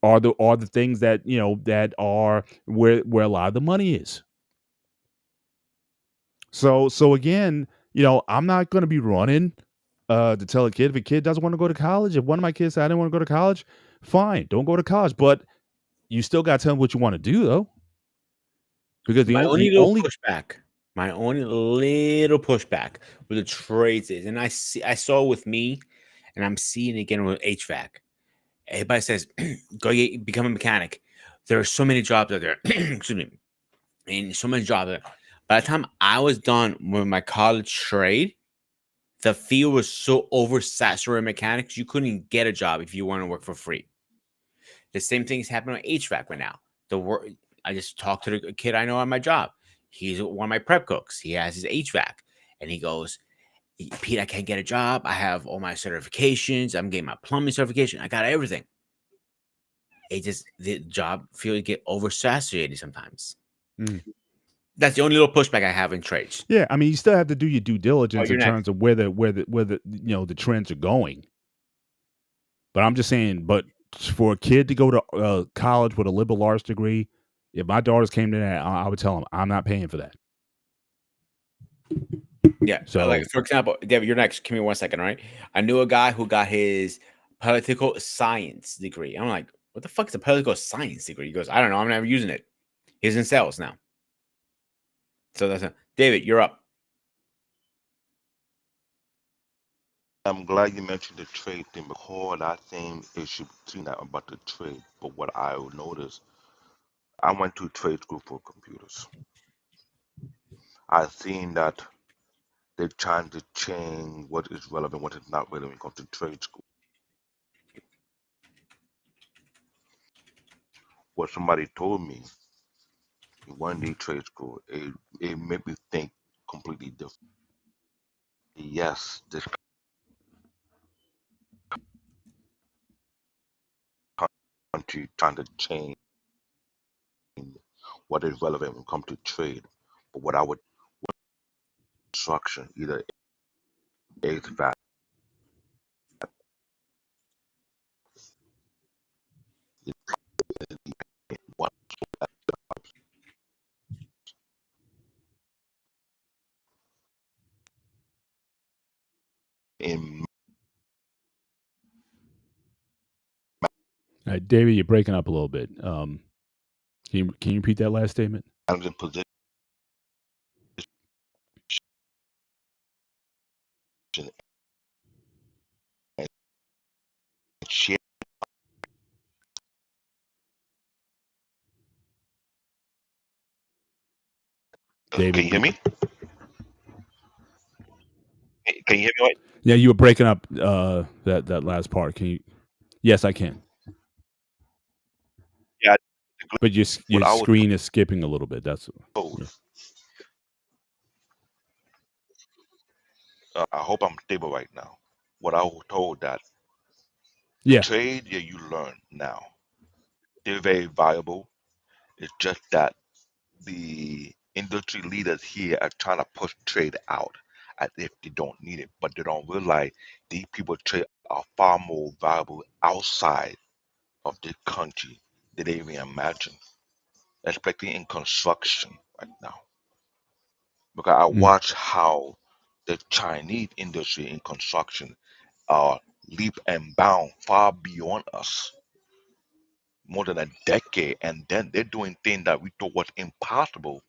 are the things that that are where a lot of the money is. So again, I'm not going to be running to tell a kid if a kid doesn't want to go to college. If one of my kids said I didn't want to go to college, fine, don't go to college. But you still got to tell them what you want to do though, because My the only little only pushback, my only little pushback with the trades is, and I saw with me, and I'm seeing it again with HVAC. Everybody says, become a mechanic. There are so many jobs out there. Excuse me, and so many jobs out there. By the time I was done with my college trade, the field was so oversaturated mechanics, you couldn't get a job if you want to work for free. The same thing is happening with HVAC right now. The work I just talked to the kid I know on my job. He's one of my prep cooks. He has his HVAC, and he goes, "Pete, I can't get a job. I have all my certifications. I'm getting my plumbing certification. I got everything. It just the job field get oversaturated sometimes. Mm. That's the only little pushback I have in trades. Yeah, I mean, you still have to do your due Oh, diligence you're in next. terms of where the the trends are going. But I'm just saying, but for a kid to go to college with a liberal arts degree, if my daughters came to that, I would tell them I'm not paying for that. Yeah, like So for example, David, you're next. Give me 1 second, all right? I knew a guy who got his political science degree. I'm like, what the fuck is a political science degree? He goes, I don't know. I'm never using it. He's in sales now. So that's David. You're up. I'm glad you mentioned the trade thing because that same issue between that about the trade. But what I noticed, I went to trade school for computers. I've seen that they're trying to change what is relevant, what is not relevant when it comes to trade school. What somebody told me in one day trade school, it made me think completely different. Yes, this country trying to change what is relevant when it comes to trade. But what I would construction, either HVAC, what in David, you're breaking up a little bit. Can you repeat that last statement? managing position and share. Can David, you hear me? Can you hear me? Right? yeah, you were breaking up that last part. Can you? Yes, I can. Yeah, But your what I was screen is skipping a little bit. That's told. yeah. I hope I'm stable right now. What I was told that the Yeah. trade, yeah, you learn now. They're very valuable. It's just that the industry leaders here are trying to push trade out as if they don't need it, but they don't realize these people trade are far more valuable outside of this country than they even imagine, especially in construction right now. Because I Mm, watch how the Chinese industry in construction are leap and bound far beyond us, more than a decade, and then they're doing things that we thought was impossible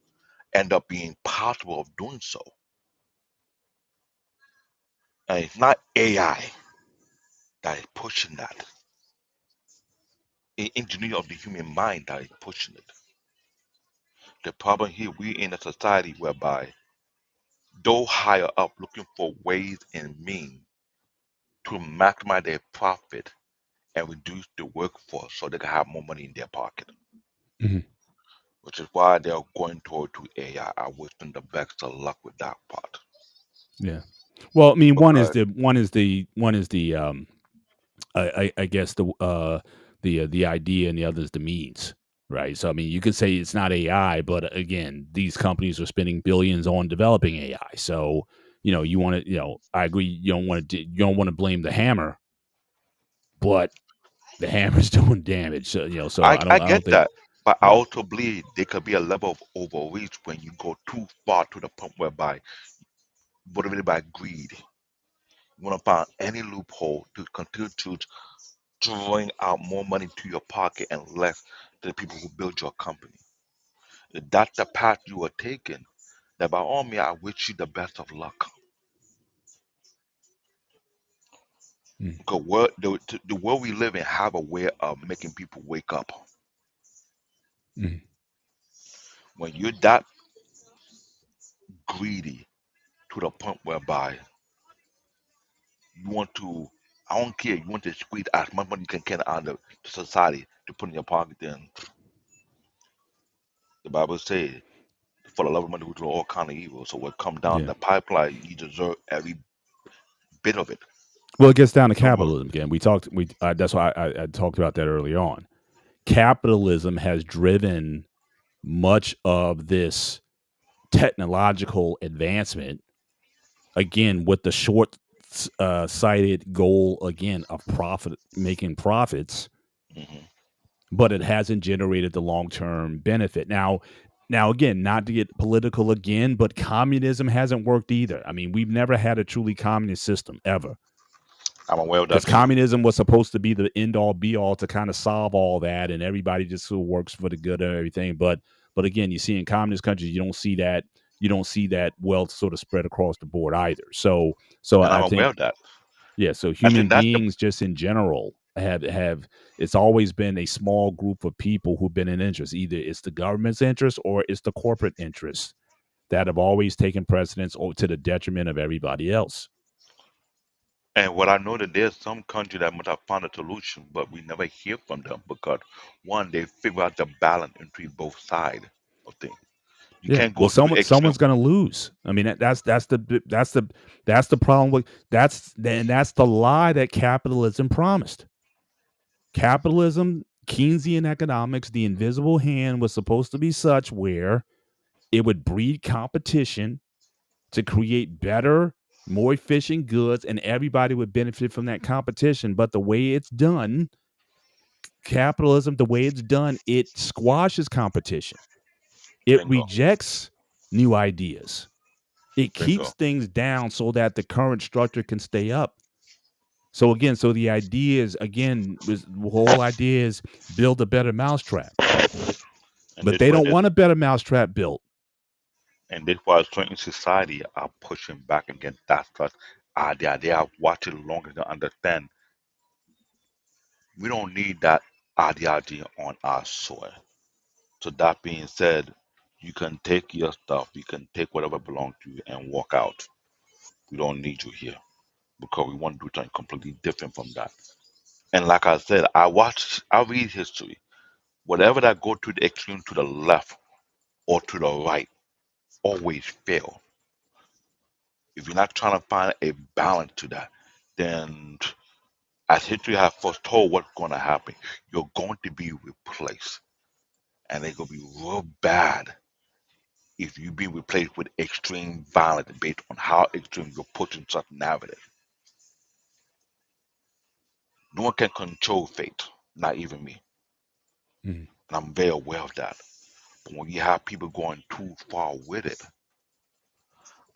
end up being possible of doing so. And it's not AI that is pushing that. It's engineering of the human mind that is pushing it. The problem here, we in a society whereby those higher up looking for ways and means to maximize their profit and reduce the workforce so they can have more money in their pocket, mhm, which is why they're going toward to AI. I wish them the best of luck with that part yeah. Well, I mean, because one is the I guess the idea and the other is the means, right? So I mean, you could say it's not AI, but again, these companies are spending billions on developing AI. So you want to, I agree. You don't want to blame the hammer, but the hammer's doing damage. So so I I get don't think, that, but I yeah, also believe there could be a level of overreach when you go too far to the point whereby motivated by greed, you want to find any loophole to continue to drawing out more money to your pocket and less to the people who build your company. If that's the path you are taking, then by all means, I wish you the best of luck. mm, Because the world we live in have a way of making people wake up. mm, When you're that greedy to the point whereby you want to, I don't care, you want to squeeze as much money you can out of the society to put in your pocket, then the Bible says, for the love of money, which are all kind of evil. So what come down yeah. the pipeline, you deserve every bit of it. Well, it gets down to So what? capitalism again. That's why I talked about that early on. Capitalism has driven much of this technological advancement again with the short sighted goal again of profit making profits, Hmm. but it hasn't generated the long term benefit. Now again, not to get political again, but communism hasn't worked either. I mean, we've never had a truly communist system ever, I'm aware of because that too. communism was supposed to be the end all be all to kind of solve all that, and everybody just sort of works for the good of everything. But again, you see in communist countries, you don't see that wealth sort of spread across the board either. So And I'm I aware think, of that. yeah. So I human think that's the beings, just in general, have it's always been a small group of people who've been in interest. Either it's the government's interest or it's the corporate interests that have always taken precedence to the detriment of everybody else. and what I know that there's some country that must have found a solution, but we never hear from them because one, they figure out the balance between both sides of things. You Yeah. can't Well, go to the extreme. someone's going to lose. I mean, that's the problem with that's the lie that capitalism promised. Capitalism, Keynesian economics, the invisible hand was supposed to be such where it would breed competition to create better, more efficient goods, and everybody would benefit from that competition. But the way it's done, capitalism, the way it's done, it squashes competition. It Bingo, rejects new ideas. It keeps bingo, things down so that the current structure can stay up. So again, so the idea is again, the whole idea is build a better mousetrap, and but this they where don't this want a better mousetrap built. and this why certain society are pushing back against that because they are watching longer to understand we don't need that ideology on our soil. So that being said, you can take your stuff, you can take whatever belongs to you and walk out. We don't need you here because we want to do something completely different from that. And like I said, I read history. Whatever that go to the extreme to the left or to the right always fail. If you're not trying to find a balance to that, then as history has foretold what's going to happen, you're going to be replaced, and it's going to be real bad if you be replaced with extreme violence based on how extreme you're pushing such narrative. No one can control fate, not even me. Mhm. And I'm very aware of that. But when you have people going too far with it,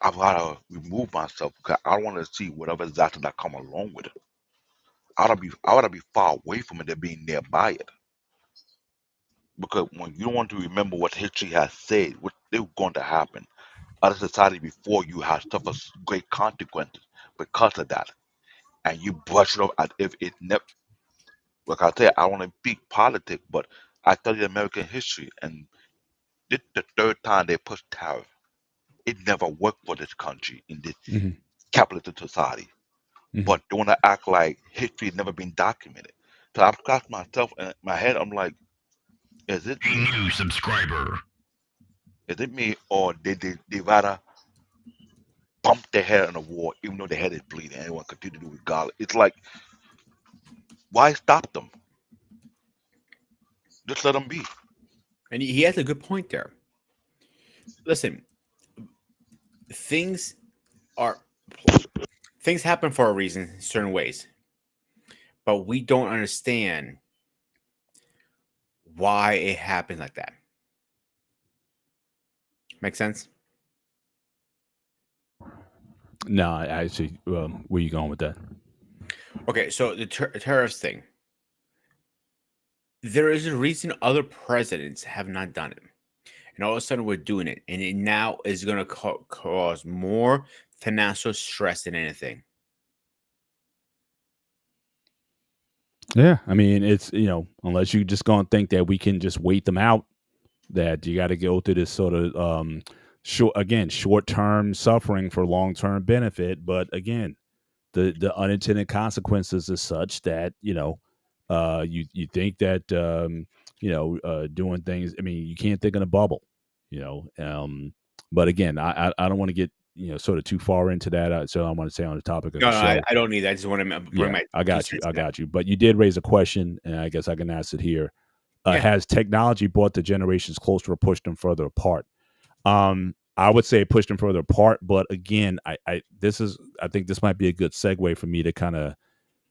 I've got to remove myself because I don't want to see whatever disaster that come along with it. I ought to be far away from it than being nearby it. Because when you don't want to remember what history has said, what is going to happen, other society before you has suffered great consequences because of that, and you brush it off as if it never. Like I said, I want to speak politics, but I studied American history, and this the third time they pushed tariff. It never worked for this country in this Mhm. capitalist society. Mhm. But they want to act like history has never been documented. So I've scratched myself in my head. I'm like, is it A me? new subscriber. Is it me, or they rather bump their head on the wall even though their head is bleeding and they want to continue to do it regardless? It's like, why stop them? Just let them be. And he has a good point there. Listen, things are things happen for a reason, certain ways, but we don't understand why it happens like that. Make sense? No, I see. Where you going with that? Okay, so the tariffs thing. There is a reason other presidents have not done it, and all of a sudden we're doing it, and it now is going to cause more financial stress than anything. Yeah, I mean, it's unless you just gonna think that we can just wait them out, that you got to go through this sort of short term suffering for long term benefit. But again, the unintended consequences is such that you think that doing things. I mean, you can't think in a bubble, you know. But again, I don't want to get sort of too far into that. So I want to stay on the topic of No, the no, show. I don't need that. I just want to bring Yeah, my I two got you. cents I in that. got you. But you did raise a question, and I guess I can ask it here. Yeah. Has technology brought the generations closer or pushed them further apart? I would say it pushed them further apart, but again, I think this might be a good segue for me to kind of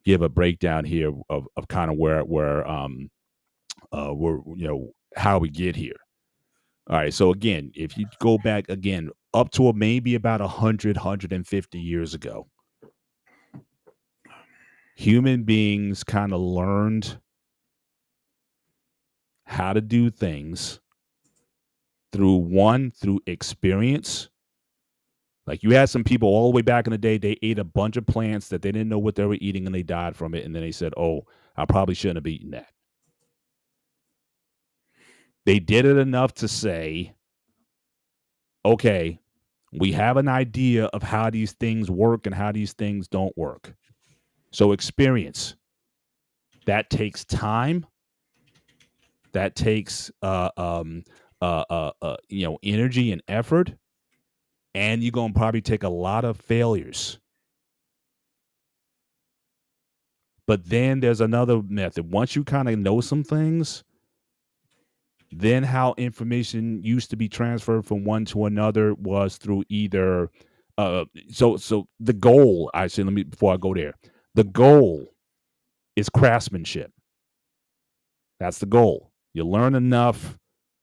give a breakdown here of kind of where how we get here. All right, so again, if you go back again up to maybe about 150 years ago, human beings kind of learned how to do things through experience. Like, you had some people all the way back in the day, they ate a bunch of plants that they didn't know what they were eating and they died from it. And then they said, oh, I probably shouldn't have eaten that. They did it enough to say, okay, we have an idea of how these things work and how these things don't work. So experience, that takes time. That takes energy and effort. And you're going to probably take a lot of failures. But then there's another method. Once you kind of know some things, then how information used to be transferred from one to another was through either so the goal, I say, let me before I go there. The goal is craftsmanship. That's the goal. You learn enough,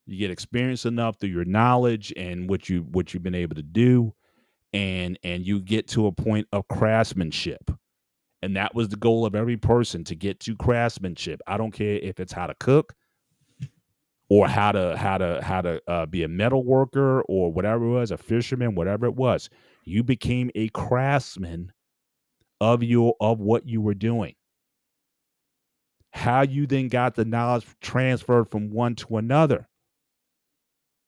you get experience enough through your knowledge and what you've been able to do, and you get to a point of craftsmanship. And that was the goal of every person, to get to craftsmanship. I don't care if it's how to cook or how to be a metal worker or whatever it was, a fisherman, whatever it was. You became a craftsman of what you were doing. How you then got the knowledge transferred from one to another.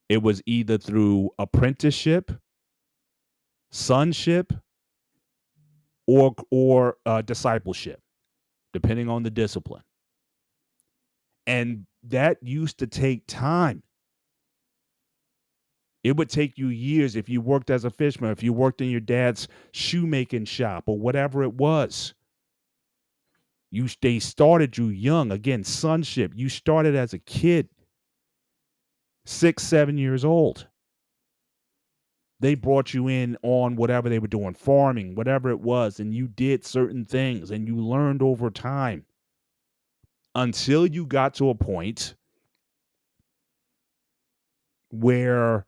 It was either through apprenticeship, sonship, or discipleship, depending on the discipline. And that used to take time. It would take you years if you worked as a fisherman, if you worked in your dad's shoemaking shop or whatever it was. They started you young. Again, sonship. You started as a kid, 6, 7 years old. They brought you in on whatever they were doing, farming, whatever it was, and you did certain things and you learned over time until you got to a point where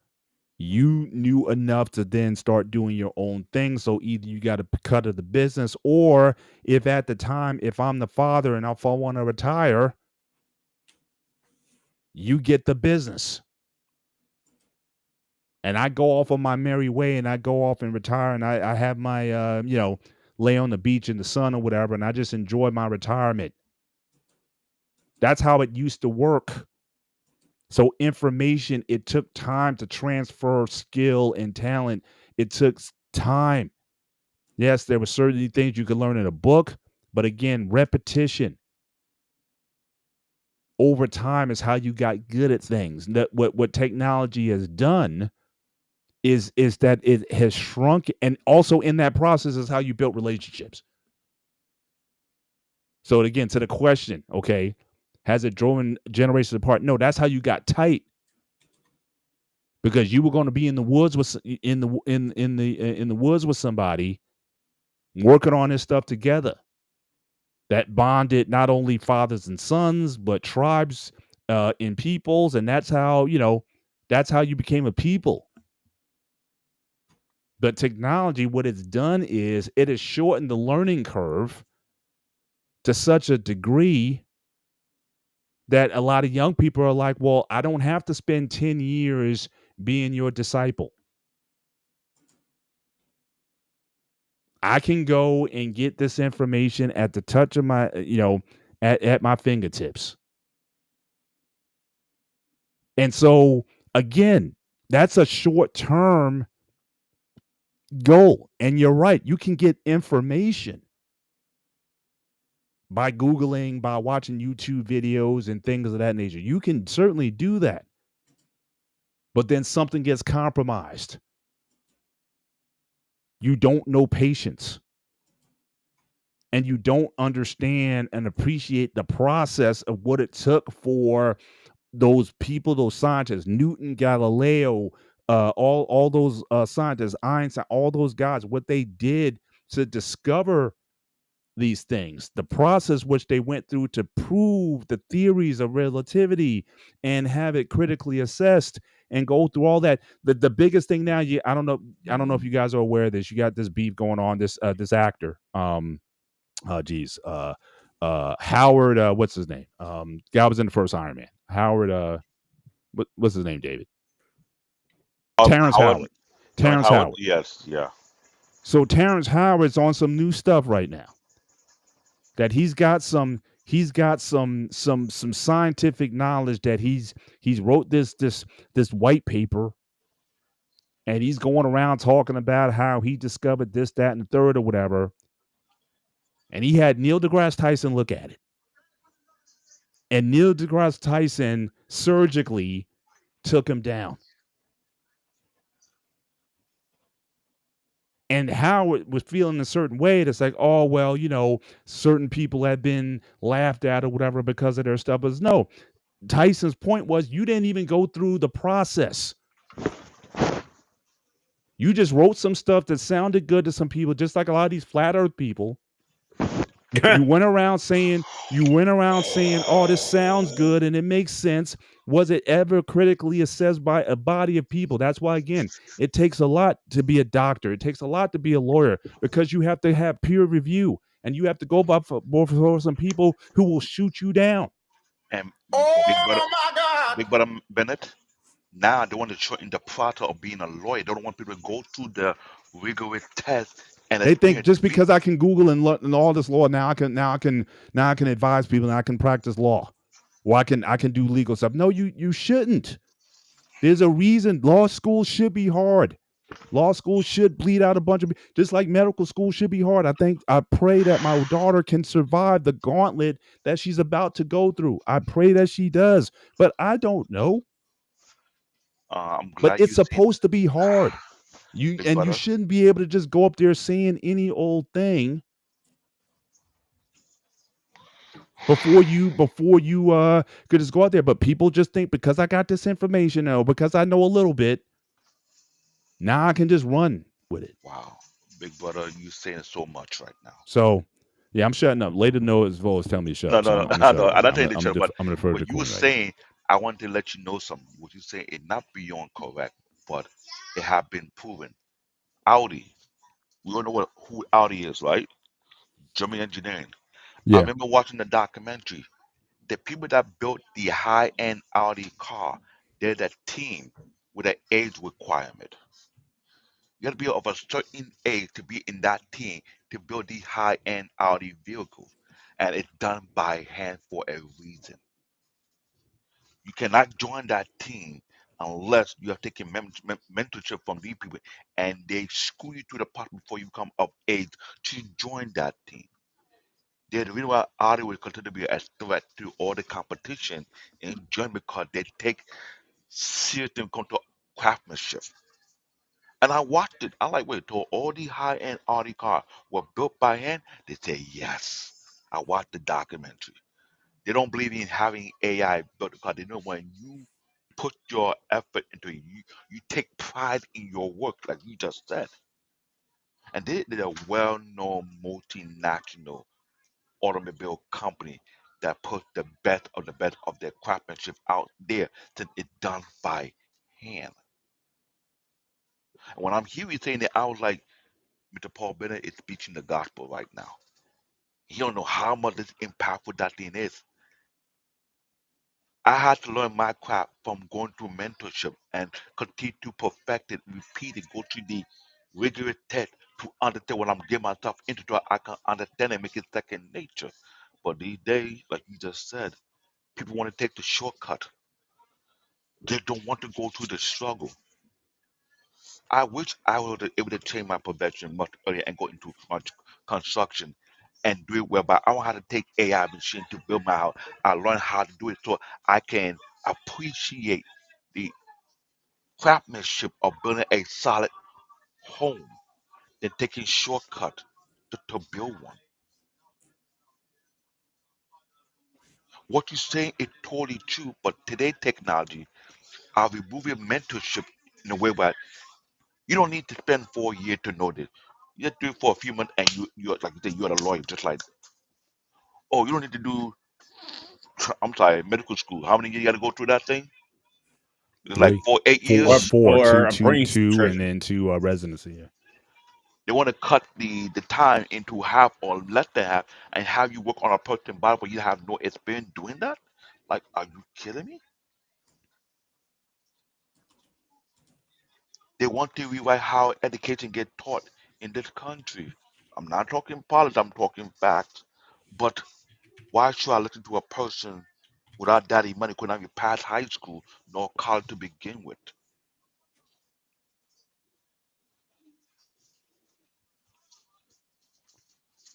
you knew enough to then start doing your own thing. So either you got a cut of the business, or if at the time, if I'm the father and if I want to retire, you get the business. And I go off on my merry way and I go off and retire and I have my, lay on the beach in the sun or whatever, and I just enjoy my retirement. That's how it used to work. So information, it took time to transfer skill and talent. It took time. Yes, there were certain things you could learn in a book, but again, repetition over time is how you got good at things. That what technology has done is that it has shrunk, and also in that process is how you built relationships. So again, to the question, okay, has it driven generations apart? No, that's how you got tight, because you were going to be in the woods with in the woods with somebody working on this stuff together. That bonded not only fathers and sons, but tribes and peoples, and that's how you became a people. But technology, what it's done is it has shortened the learning curve to such a degree that a lot of young people are like, well, I don't have to spend 10 years being your disciple. I can go and get this information at the touch of my, at my fingertips. And so, again, that's a short term goal. And you're right. You can get information by Googling, by watching YouTube videos and things of that nature. You can certainly do that. But then something gets compromised. You don't know patience. And you don't understand and appreciate the process of what it took for those people, those scientists, Newton, Galileo, all those scientists, Einstein, all those guys, what they did to discover these things, the process which they went through to prove the theories of relativity and have it critically assessed and go through all that. The biggest thing now, I don't know if you guys are aware of this. You got this beef going on. This actor, Howard, what's his name? Guy was in the first Iron Man. Howard, what's his name, David? Terrence Howard, Howard. Terrence Terrence Howard. Howard. Yes, yeah. So Terrence Howard's on some new stuff right now. That he's got some scientific knowledge that he's wrote this white paper, and he's going around talking about how he discovered this, that, and the third or whatever. And he had Neil deGrasse Tyson look at it. And Neil deGrasse Tyson surgically took him down. And Howard was feeling a certain way. That's like, oh, well, certain people have been laughed at or whatever because of their stuff. But no, Tyson's point was you didn't even go through the process. You just wrote some stuff that sounded good to some people, just like a lot of these flat earth people. You went around saying, oh, this sounds good and it makes sense. Was it ever critically assessed by a body of people? That's why, again, it takes a lot to be a doctor. It takes a lot to be a lawyer, because you have to have peer review, and you have to go by for some people who will shoot you down. And Oh my God! Big Brother Bennett, now they want to shorten the process of being a lawyer. They don't want people to go through the rigorous test. And They think just because I can Google and all this law, now I can advise people and I can practice law, or I can do legal stuff. No, you shouldn't. There's a reason law school should be hard. Law school should bleed out a bunch of, just like medical school should be hard. I pray that my daughter can survive the gauntlet that she's about to go through. I pray that she does, but I don't know. I'm But glad it's you said, supposed to be hard. You Big Brother. shouldn't be able to just go up there saying any old thing before you could just go out there. But people just think because I got this information, or because I know a little bit, Now I can just run with it. Wow, big brother, you saying so much right now. So, yeah, I'm shutting up. Later, know as well as telling me to shut No, up. So no, I'm no, gonna I shut know. up I'm right now. not saying the show, but I'm gonna defer to what you were Queen right here. saying, I want to let you know something. What you saying, it not beyond correct, but it have been proven. Audi, we all know who Audi is, right? German engineering. I Yeah, remember watching the documentary. The people that built the high-end Audi car, they're that team with an age requirement. You got to be of a certain age to be in that team to build these high-end Audi vehicles, and it's done by hand for a reason. You cannot join that team unless you have taken mentorship from these people, and they school you to the part before you come of age to join that team. The reason why Audi will continue to be a threat to all the competition in Germany because they take serious and come to craftsmanship. And I watched it. I like, wait, so all the high-end Audi cars were built by hand? They say yes. I watched the documentary. They don't believe in having AI built because they know when you put your effort into it, you take pride in your work, like you just said. And they're a well-known multinational automobile company that put the best of the best of their craftsmanship out there to it done by hand. And when I'm hearing you saying that, I was like, Mr. Paul Bennett is preaching the gospel right now. You don't know how much this impactful that thing is. I had to learn my craft from going through mentorship and continue to perfect it, repeat it, go through the rigorous test to understand what I'm getting myself into so I can understand and make it second nature. But these days, like you just said, people want to take the shortcut. They don't want to go through the struggle. I wish I was able to change my profession much earlier and go into construction and do it whereby I don't have to take AI machine to build my house. I learned how to do it so I can appreciate the craftsmanship of building a solid home than taking shortcut to build one. What you're saying is totally true, but today technology are removing mentorship in a way where you don't need to spend 4 years to know this. You just do it for a few months and you're like you say, you're a lawyer, just like, oh, you don't need to do, I'm sorry, medical school. How many years you got to go through that thing? It's like three, or, four, 8 years. four, or a brain two, and surgeon. then two residency. Yeah. They want to cut the time into half or less than half and have you work on a person body but you have no experience doing that? Like, are you kidding me? They want to rewrite how education get taught in this country. I'm not talking politics, I'm talking facts. But why should I listen to a person without daddy money could not even pass high school nor college to begin with?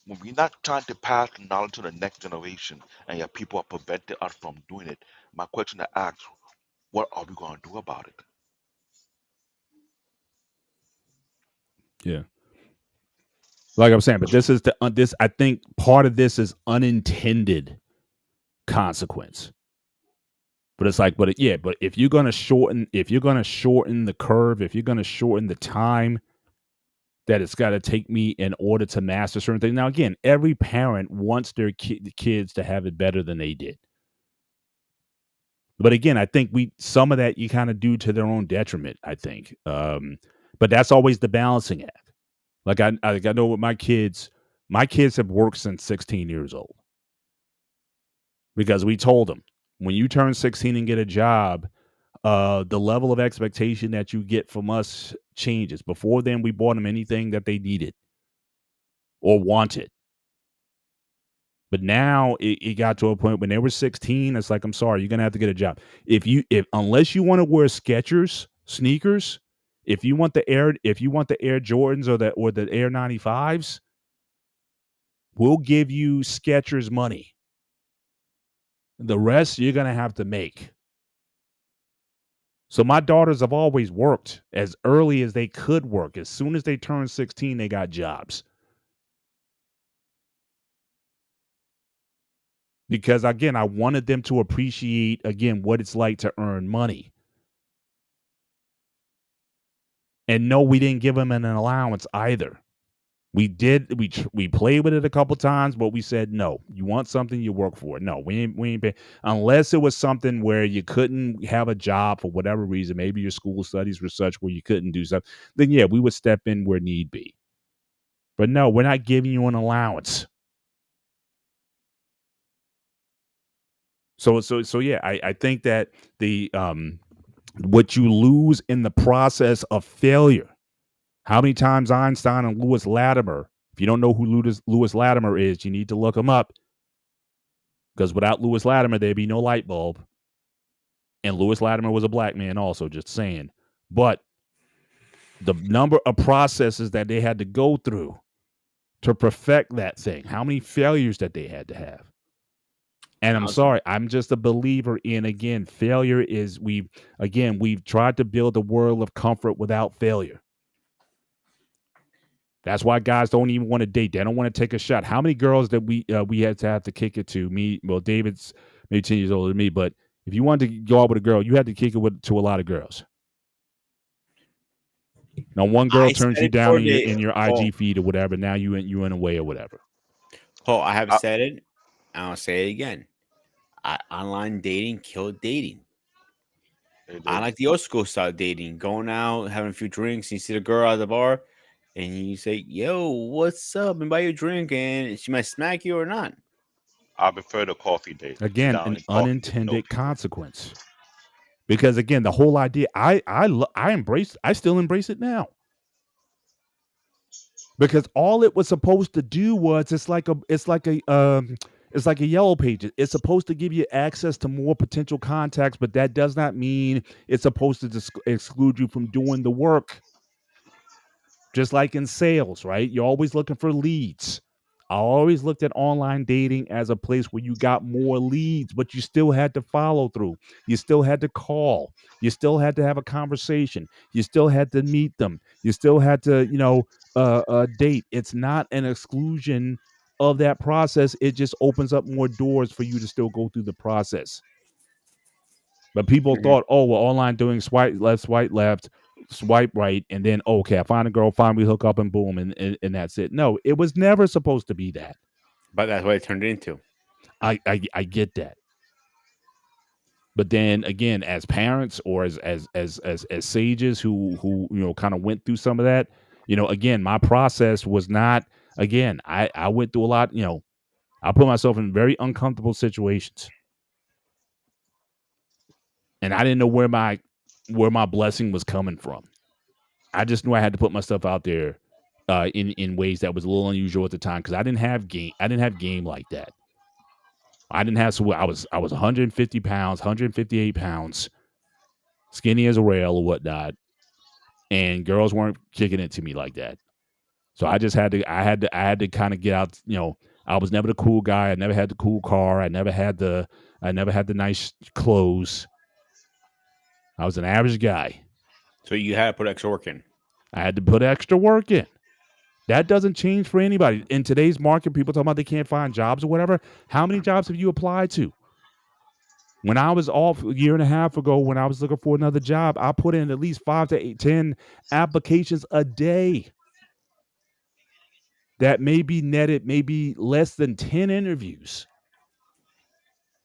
When we're not trying to pass knowledge to the next generation and yet people are preventing us from doing it, my question to ask, what are we going to do about it? Yeah. Like I'm saying, but this is the this. I think part of this is unintended consequence. But it's like, yeah, but if you're gonna shorten the curve, if you're gonna shorten the time that it's got to take me in order to master certain things. Now, again, every parent wants their kids to have it better than they did. But again, I think some of that you kind of do to their own detriment. I think, but that's always the balancing act. Like I know with my kids have worked since 16 years old because we told them when you turn 16 and get a job, the level of expectation that you get from us changes. Before then, we bought them anything that they needed or wanted. But now it got to a point when they were 16, it's like, I'm sorry, you're gonna have to get a job. If unless you want to wear Skechers sneakers, if you want the Air Jordans or the Air 95s, we'll give you Skechers money. The rest you're gonna have to make. So my daughters have always worked as early as they could work. As soon as they turned 16, they got jobs. Because again, I wanted them to appreciate again what it's like to earn money. And no, we didn't give them an allowance either. We played with it a couple times, but we said no. You want something, you work for it. No, we ain't pay unless it was something where you couldn't have a job for whatever reason. Maybe your school studies were such where you couldn't do something. Then yeah, we would step in where need be. But no, we're not giving you an allowance. So yeah, I think that the what you lose in the process of failure. How many times Einstein and Lewis Latimer? If you don't know who Lewis Latimer is, you need to look him up. Because without Lewis Latimer, there'd be no light bulb. And Lewis Latimer was a black man, also, just saying. But the number of processes that they had to go through to perfect that thing, how many failures that they had to have. And I'm sorry, I'm just a believer in, again, failure is we've tried to build a world of comfort without failure. That's why guys don't even want to date. They don't want to take a shot. How many girls that we had to have to kick it to? Me, well, David's maybe 10 years older than me, but if you wanted to go out with a girl, you had to kick it to a lot of girls. Now, one girl turns you down in your IG feed or whatever. Now you in a way or whatever. Oh, I haven't said it. I'll say it again. Online dating killed dating. I like the old school style dating. Going out, having a few drinks, and you see the girl at the bar, and you say, "Yo, what's up?" and buy you a drink, and she might smack you or not. I prefer the coffee date. Again, an unintended consequence. Because again, the whole idea, I still embrace it now. Because all it was supposed to do was it's like a yellow page. It's supposed to give you access to more potential contacts, but that does not mean it's supposed to exclude you from doing the work. Just like in sales, right? You're always looking for leads. I always looked at online dating as a place where you got more leads, but you still had to follow through. You still had to call. You still had to have a conversation. You still had to meet them. You still had to, date. It's not an exclusion of that process. It just opens up more doors for you to still go through the process. But people thought, oh, well, online doing swipe left, swipe right, and then okay, I find a girl, we hook up, and boom, and that's it. No, it was never supposed to be that. But that's what it turned into. I get that. But then again, as parents or as sages who kind of went through some of that, again, my process was not. Again, I went through a lot. I put myself in very uncomfortable situations, and I didn't know where my blessing was coming from. I just knew I had to put myself out there in ways that was a little unusual at the time because I didn't have game like that. I didn't have I was 150 pounds, 158 pounds, skinny as a rail or whatnot, and girls weren't kicking it to me like that. So I just had to kind of get out. I was never the cool guy. I never had the cool car. I never had the nice clothes. I was an average guy. So you had to put extra work in. I had to put extra work in. That doesn't change for anybody. In today's market, people talking about they can't find jobs or whatever. How many jobs have you applied to? When I was off a year and a half ago, when I was looking for another job, I put in at least 5 to 10 applications a day. That may be netted maybe less than 10 interviews.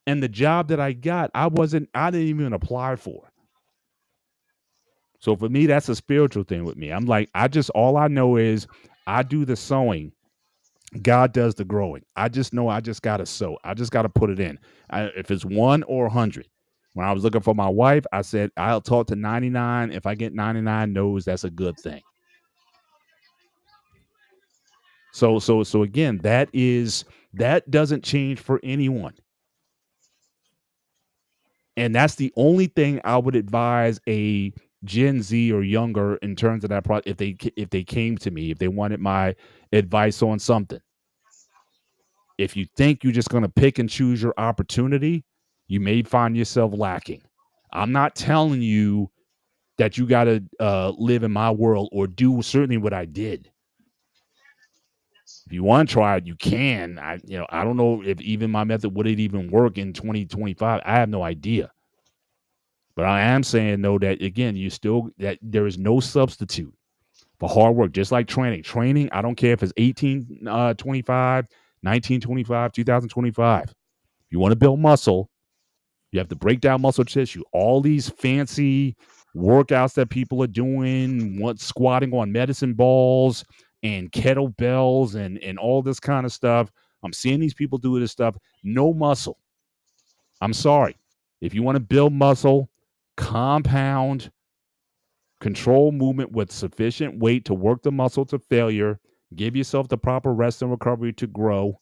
And the job that I got, I didn't even apply for. So for me, that's a spiritual thing with me. I'm like, all I know is I do the sowing. God does the growing. I just know I just got to sow. I just got to put it in. If it's 1 or 100. When I was looking for my wife, I said, I'll talk to 99. If I get 99 no's, that's a good thing. So again, that doesn't change for anyone. And that's the only thing I would advise a Gen Z or younger in terms of that product. If they came to me, if they wanted my advice on something, if you think you're just going to pick and choose your opportunity, you may find yourself lacking. I'm not telling you that you got to live in my world or do certainly what I did. If you want to try it, you can. I don't know if even my method would it even work in 2025. I have no idea. But I am saying though that again, you still that there is no substitute for hard work, just like training. Training, I don't care if it's 1825, 1925, 2025. If you want to build muscle, you have to break down muscle tissue. All these fancy workouts that people are doing, what squatting on medicine balls and kettlebells and all this kind of stuff. I'm seeing these people do this stuff. No muscle. I'm sorry. If you want to build muscle, compound, control movement with sufficient weight to work the muscle to failure, give yourself the proper rest and recovery to grow.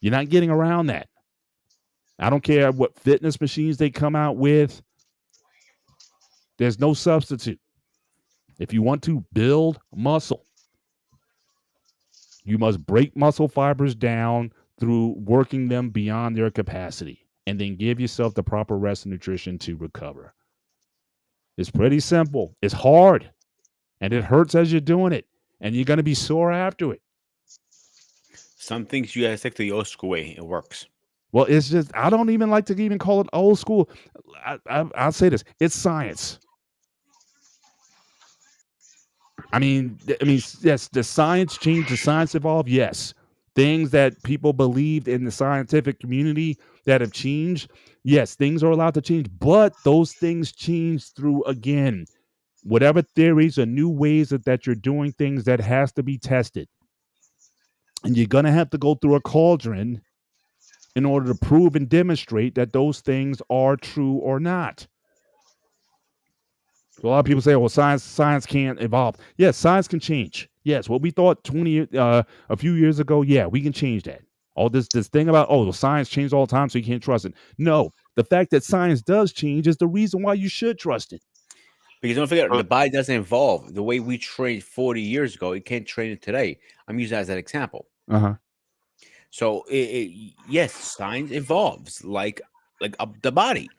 You're not getting around that. I don't care what fitness machines they come out with. There's no substitute. If you want to build muscle, you must break muscle fibers down through working them beyond their capacity and then give yourself the proper rest and nutrition to recover. It's pretty simple. It's hard and it hurts as you're doing it, and you're going to be sore after it. Some things you gotta stick to the old school way. It works. Well, it's just, I don't even like to even call it old school. I'll say this, it's science. I mean, yes, the science changed, the science evolved. Yes, things that people believed in the scientific community that have changed. Yes, things are allowed to change, but those things change through again whatever theories or new ways that you're doing things that has to be tested, and you're gonna have to go through a cauldron in order to prove and demonstrate that those things are true or not. So a lot of people say, "Well, science can't evolve." Yes, science can change. Yes, what we thought a few years ago, yeah, we can change that. All this thing about well, science changes all the time, so you can't trust it. No, the fact that science does change is the reason why you should trust it. Because don't forget, the But body doesn't evolve. The way we trained 40 years ago, it can't train it today. I'm using that as an example. Uh huh. So yes, science evolves like the body.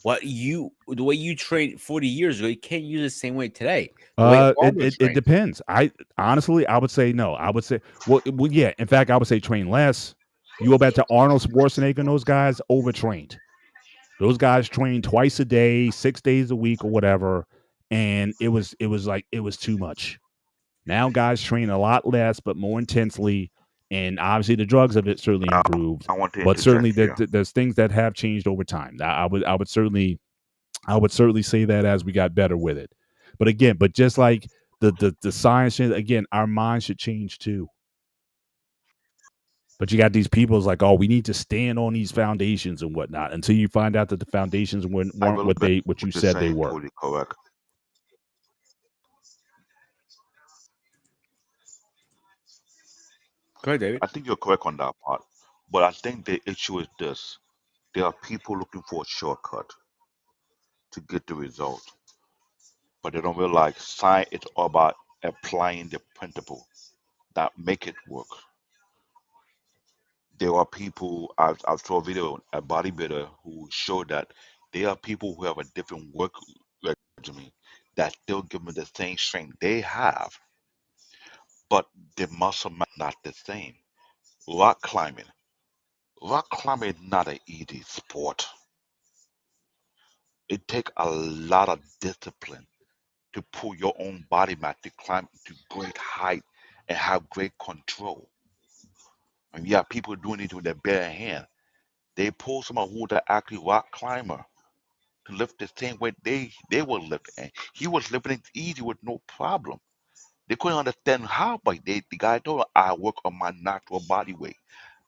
The way you trained 40 years ago, you can't use it the same way today. The way Arnold It trained. depends. I honestly, I would say no. I would say well, yeah. In fact, I would say train less. You go back to Arnold Schwarzenegger and those guys overtrained. Those guys trained twice a day, 6 days a week, or whatever, and it was too much. Now guys train a lot less, but more intensely, and obviously the drugs have it certainly now improved. I want to But certainly interject here. there's things that have changed over time. I would certainly say that as we got better with it. But again, but just like the science, again, our minds should change too. But you got these people like, oh, we need to stand on these foundations and whatnot until you find out that the foundations I weren't believe that what you what you're said they saying were. totally correct. Go ahead, David. I think you're correct on that part. But I think the issue is this. There are people looking for a shortcut to get the result, but they don't realize science is all about applying the principle that make it work. There are people, I saw a video, a bodybuilder who showed that there are people who have a different work regimen that still give them the same strength they have, but the muscle mass not the same. Rock climbing. Rock climbing is not an easy sport. It takes a lot of discipline to pull your own body mass to climb to great height and have great control. And you have people doing it with their bare hand. They pull someone who's an actually rock climber to lift the same weight they were lifting. And he was lifting it easy with no problem. They couldn't understand how, but the guy told him, I work on my natural body weight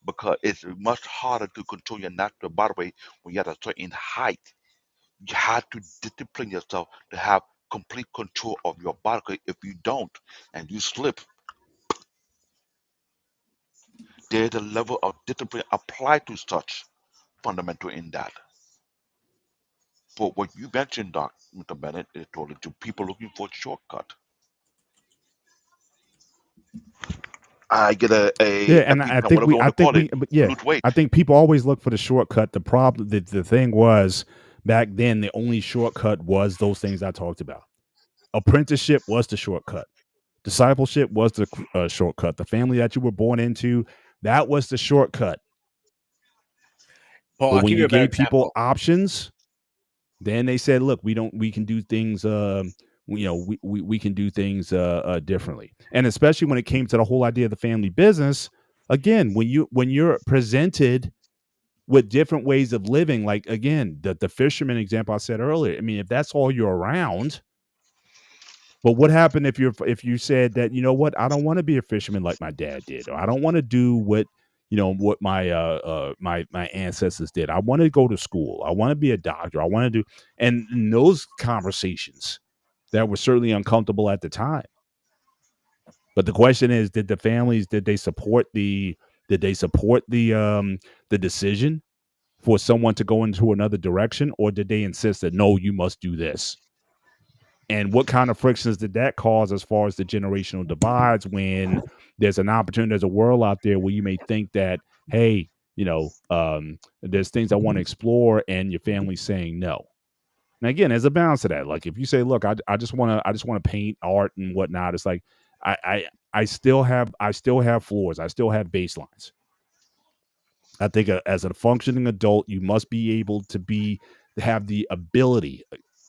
because it's much harder to control your natural body weight when you're at a certain height. You have to discipline yourself to have complete control of your body. 'Cause if you don't and you slip, there's a level of discipline applied to such fundamental in that. But what you mentioned, Mr. Bennett, is totally to people looking for a shortcut. I get Yeah, a and peak, I think whatever you want to call it, but yeah, lose weight. I think people always look for the shortcut. The problem, the thing was back then, the only shortcut was those things I talked about. Apprenticeship was the shortcut. Discipleship was the shortcut. The family that you were born into, that was the shortcut. Paul, But I'll when give you you a better gave people example. options, Then they said, look, we can do things, we can do things differently. And especially when it came to the whole idea of the family business, again, when you're presented with different ways of living, like again, the fisherman example I said earlier. I mean, if that's all you're around, but what happened if you said that, you know what, I don't want to be a fisherman like my dad did, or I don't want to do what my ancestors did. I want to go to school. I want to be a doctor. I want to do, and in those conversations that were certainly uncomfortable at the time. But the question is, did the families did they support the decision for someone to go into another direction, or did they insist that no, you must do this? And what kind of frictions did that cause as far as the generational divides when there's an opportunity, there's a world out there where you may think that, hey, there's things I want to explore, and your family's saying no. Now again, there's a balance to that. Like if you say, look, I just want to paint art and whatnot, it's like I still have floors, I still have baselines. I think as a functioning adult, you must be able to have the ability,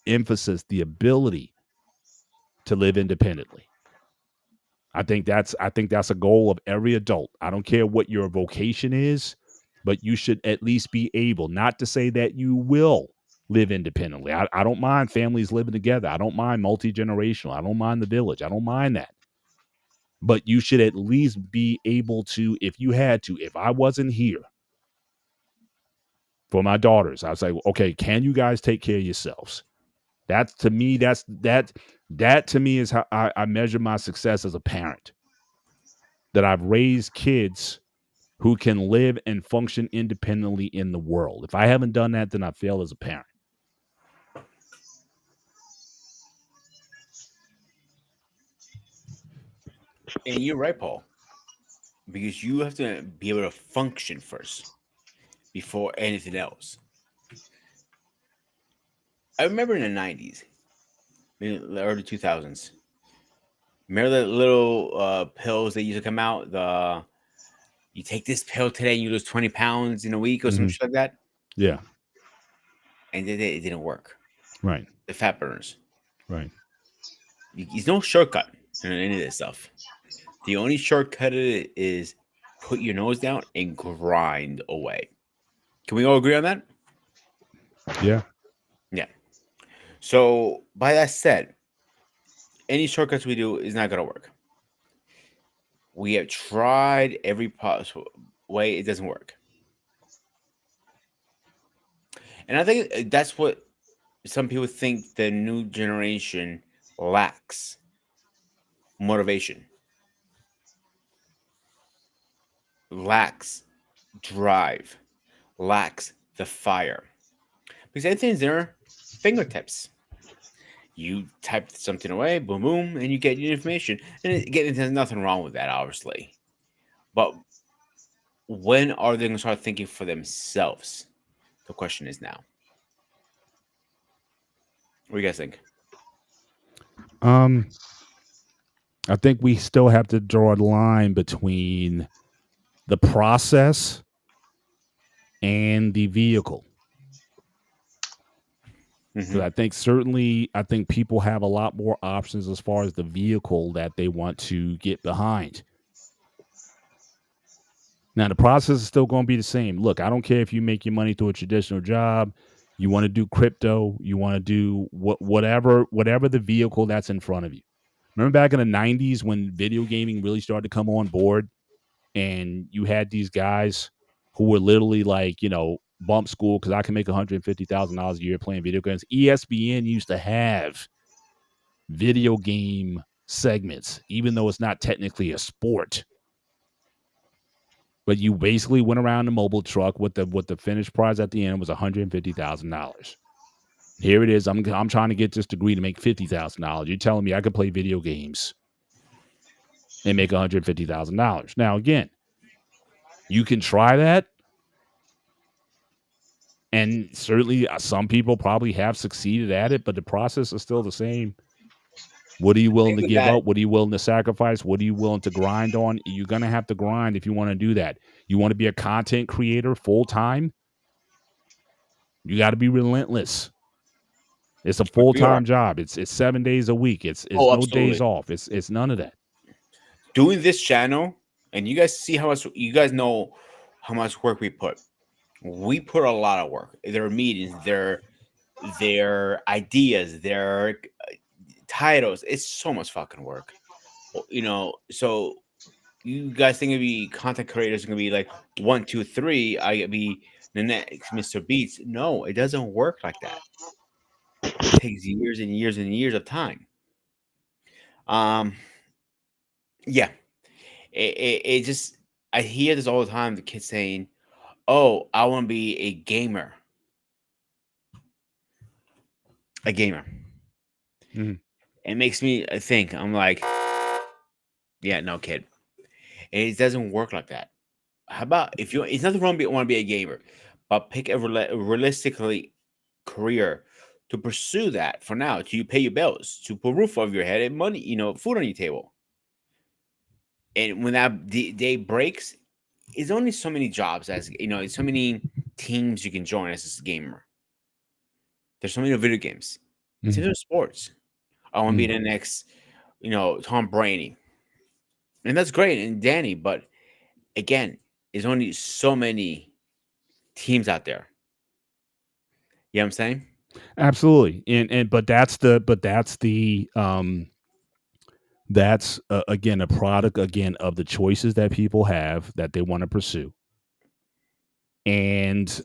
the ability to live independently. I think that's a goal of every adult. I don't care what your vocation is, but you should at least be able, not to say that you will live independently. I don't mind families living together. I don't mind multi-generational. I don't mind the village. I don't mind that. But you should at least be able to, if I wasn't here for my daughters, I was like, okay, can you guys take care of yourselves? That to me is how I measure my success as a parent. That I've raised kids who can live and function independently in the world. If I haven't done that, then I failed as a parent. And you're right, Paul, because you have to be able to function first before anything else. I remember in the 90s, in the early 2000s, remember the little pills that used to come out? You take this pill today and you lose 20 pounds in a week or some Mhm. shit like that. Yeah. And it didn't work. Right. The fat burners. Right. There's no shortcut in any of this stuff. The only shortcut is put your nose down and grind away. Can we all agree on that? Yeah. Yeah. So, by that said, any shortcuts we do is not going to work. We have tried every possible way, it doesn't work. And I think that's what some people think the new generation lacks motivation, lacks drive, lacks the fire. Because everything's there, fingertips. You type something away, boom, boom, and you get your information. And again, there's nothing wrong with that, obviously. But when are they going to start thinking for themselves? The question is now. What do you guys think? I think we still have to draw a line between the process and the vehicle. So I think people have a lot more options as far as the vehicle that they want to get behind. Now the process is still going to be the same. Look, I don't care if you make your money through a traditional job, you want to do crypto, you want to do whatever the vehicle that's in front of you. Remember back in the 90s when video gaming really started to come on board, and you had these guys who were literally like, bump school because I can make $150,000 a year playing video games. ESPN used to have video game segments, even though it's not technically a sport. But you basically went around the mobile truck with the finished prize at the end was $150,000. Here it is. I'm trying to get this degree to make $50,000. You're telling me I could play video games and make $150,000. Now, again, you can try that. And certainly some people probably have succeeded at it, but the process is still the same. What are you willing to give up? What are you willing to sacrifice? What are you willing to grind on? You're going to have to grind if you want to do that. You want to be a content creator full time? You got to be relentless. It's a We are. full-time job. It's 7 days a week. It's Oh, no days absolutely. off. It's none of that. Doing this channel, and you guys see how much you guys know how much work we put. We put a lot of work. Their meetings, their ideas, their titles. It's so much fucking work. So you guys think it'd be content creators are gonna be like 1, 2, 3, I be the next Mr. Beats. No, it doesn't work like that. It takes years and years and years of time. Um, yeah, it just I hear this all the time. The kids saying, "Oh, I want to be a gamer." A gamer. Mhm. It makes me think. I'm like, yeah, no kid. It doesn't work like that. How about if you? It's nothing wrong. Want to be a gamer, but pick a realistically career to pursue that for now. To pay your bills, to put roof over your head and money. Food on your table. And when that day breaks, it's only so many jobs so many teams you can join as a gamer. There's so many video games. Same Mhm. with sports. I want to be Mhm. the next, Tom Brady, and that's great, and Danny. But again, there's only so many teams out there. You know what I'm saying? Absolutely. And that's again a product again of the choices that people have that they want to pursue. And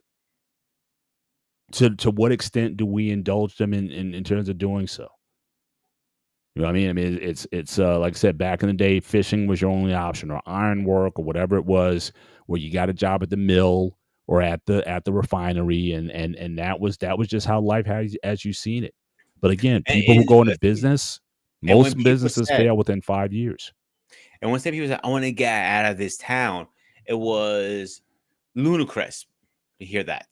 to what extent do we indulge them in terms of doing so? You know what I mean? I mean, it's like I said, back in the day, fishing was your only option, or iron work, or whatever it was, where you got a job at the mill or at the refinery, and that was just how life has as you seen it. But again, people who And go into listen, business, and when most people businesses said, fail within 5 years. and when people said, "I want to get out of this town," it was ludicrous to hear that.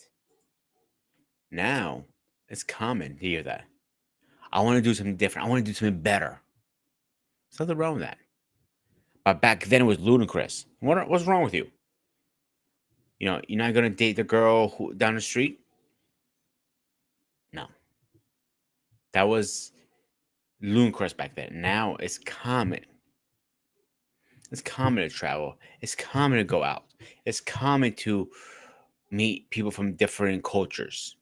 Now it's common to hear that. I want to do something different. I want to do something better. There's nothing wrong with that. But back then it was ludicrous. What's wrong with you? You're not gonna date the girl down the street. No, that was ludicrous back then. Now it's common. It's common to travel. It's common to go out. It's common to meet people from different cultures.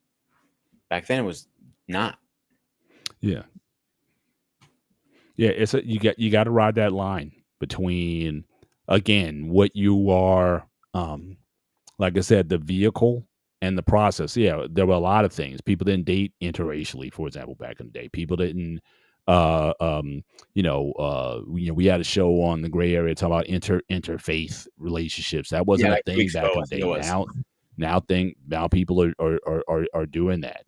Back then it was not. Yeah, yeah. You got to ride that line between again what you are. Like I said, the vehicle and the process. Yeah, there were a lot of things. People didn't date interracially, for example, back in the day. People didn't, we had a show on the gray area talking about interfaith relationships. That Yeah, wasn't a like 2 weeks thing ago, back in I the think it day. was. Now people are doing that.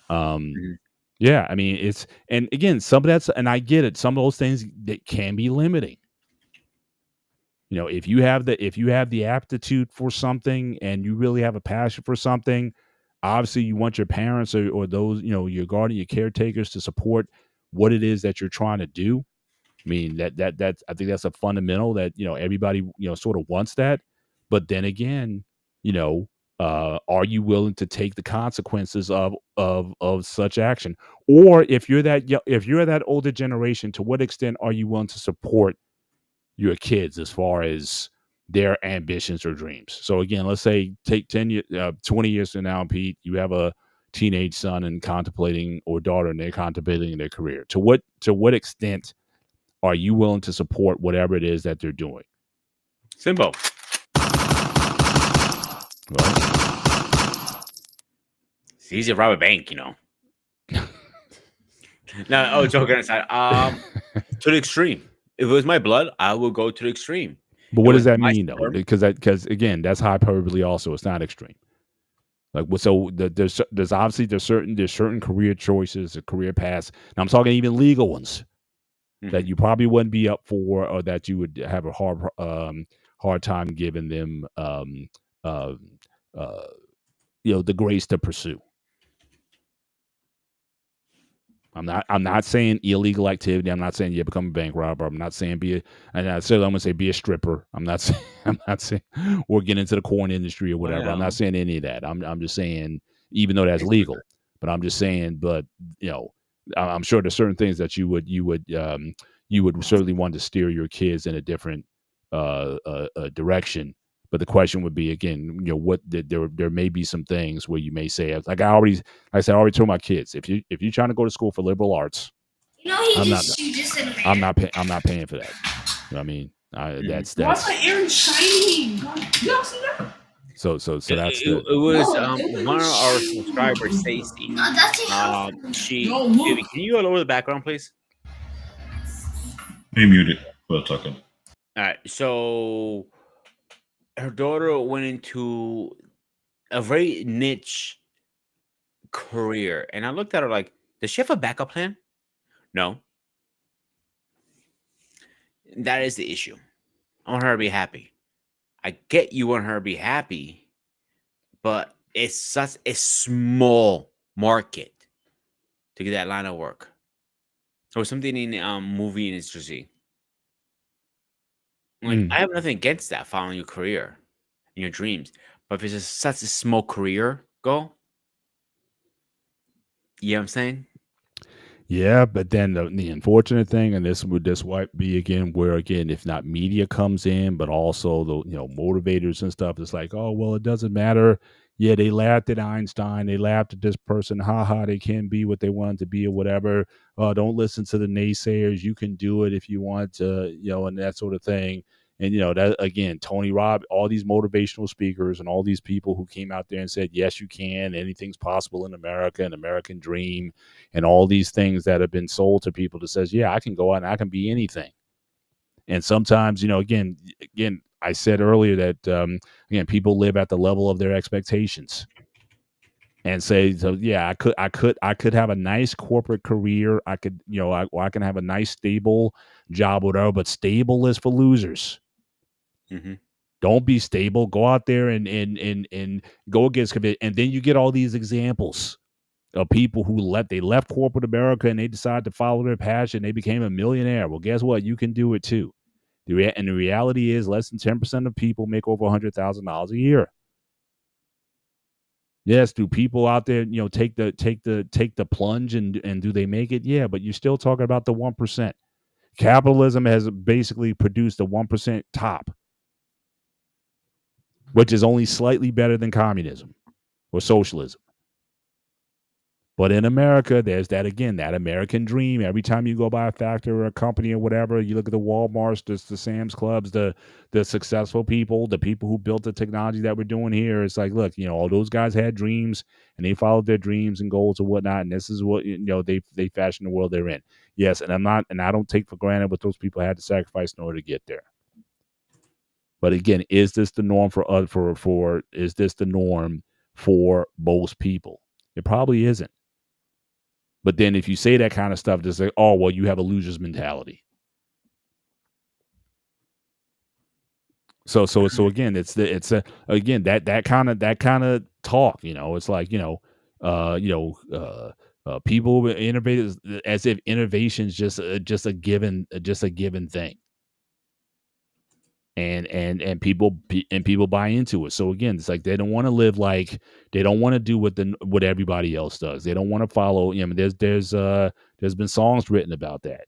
Um, Mhm. yeah, I mean and again, some of that's and I get it. Some of those things that can be limiting. If you have the aptitude for something and you really have a passion for something, obviously you want your parents or those, your guardian, your caretakers to support what it is that you're trying to do. I mean, that's I think that's a fundamental that, everybody, sort of wants that. But then again, you know, are you willing to take the consequences of such action? Or if you're that older generation, to what extent are you willing to support your kids as far as their ambitions or dreams? So again, let's say take 10 years, 20 years from now, Pete, you have a teenage son and contemplating or daughter and they're contemplating their career. To what extent are you willing to support whatever it is that they're doing? Simple. Right? It's easy to rob a bank. No, joking aside. To the extreme. If it was my blood, I would go to the extreme. But It what was does that my mean though? sperm. Because again, that's hyperbole also. It's not extreme. Like so there's certain career choices, career paths. Now I'm talking even legal ones that Mhm. you probably wouldn't be up for, or that you would have a hard time giving them uh, uh, the grace to pursue. I'm not saying illegal activity. I'm not saying become a bank robber. I'm not saying and I said I'm gonna say be a stripper. I'm not saying or get into the corn industry or I whatever. I'm not know. saying any of that. I'm just saying even though that's legal. But I'm just saying, but you know, I'm sure there's certain things that you would certainly want to steer your kids in a different direction. But the question would be again, you know, what there may be some things where you may say, like like I said, I already told my kids, if you're trying to go to school for liberal arts, You know, he I'm not just she just said a I'm man. not I'm not paying for that. You know what I mean, Mhm. that's My ear shining. Y'all see that? so that's the It was No, it's one of our shining. subscribers, Stacy. No, that's a house. She, No, baby, look. can you go lower the background, please? Be muted for a second. All right. So her daughter went into a very niche career, and I looked at her like, does she have a backup plan? No. That is the issue. I want her to be happy. I get you want her to be happy, but it's such a small market to get that line of work. Or something in movie industry. Like, mm, I have nothing against that, following your career and your dreams. But if it's just such a small career goal, you know what I'm saying? yeah. But then the unfortunate thing, and this might be again where again, if not media comes in, but also the motivators and stuff. It's like, oh well, it doesn't matter. Yeah, they laughed at Einstein. They laughed at this person. Ha ha. They can't be what they wanted to be or whatever. Don't listen to the naysayers. You can do it if you want to, and that sort of thing. And that again, Tony Robb, all these motivational speakers and all these people who came out there and said, yes, you can. Anything's possible in America, an American dream, and all these things that have been sold to people that says, yeah, I can go out and I can be anything. And sometimes, again, I said earlier that again, people live at the level of their expectations. And say, so yeah, I could have a nice corporate career. I could, I can have a nice stable job, whatever. But stable is for losers. Mm-hmm. Don't be stable. Go out there and go against it. And then you get all these examples of people who left corporate America and they decided to follow their passion. They became a millionaire. Well, guess what? You can do it too. And the reality is, less than 10% of people make over $100,000 a year. Yes, do people out there, take the plunge and do they make it? Yeah, but you're still talking about the 1%. Capitalism has basically produced a 1% top, which is only slightly better than communism or socialism. But in America, there's that again, that American dream. Every time you go by a factory or a company or whatever, you look at the Walmarts, the Sam's Clubs, the successful people, the people who built the technology that we're doing here. It's like, look, all those guys had dreams and they followed their dreams and goals and whatnot. And this is what they fashioned the world they're in. Yes, and I don't take for granted what those people had to sacrifice in order to get there. But again, is this the norm is this the norm for most people? It probably isn't. But then if you say that kind of stuff, just like, oh, well, you have a loser's mentality. So again, again that kind of talk, it's like, people innovate as if innovation's just a given thing. And people buy into it. So again, it's like they don't want to live like they don't want to do what everybody else does. They don't want to follow. There's been songs written about that.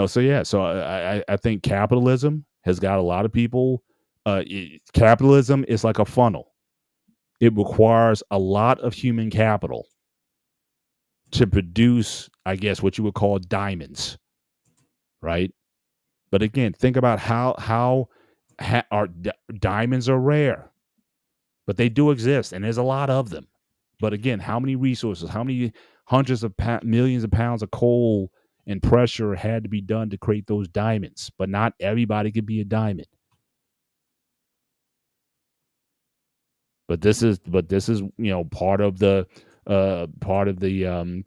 So yeah. So I think capitalism has got a lot of people. Capitalism is like a funnel. It requires a lot of human capital to produce, I guess, what you would call diamonds, right? But again, think about how diamonds are rare, but they do exist, and there's a lot of them. But again, how many resources, how many hundreds of millions of pounds of coal and pressure had to be done to create those diamonds? But not everybody could be a diamond. But this is part of the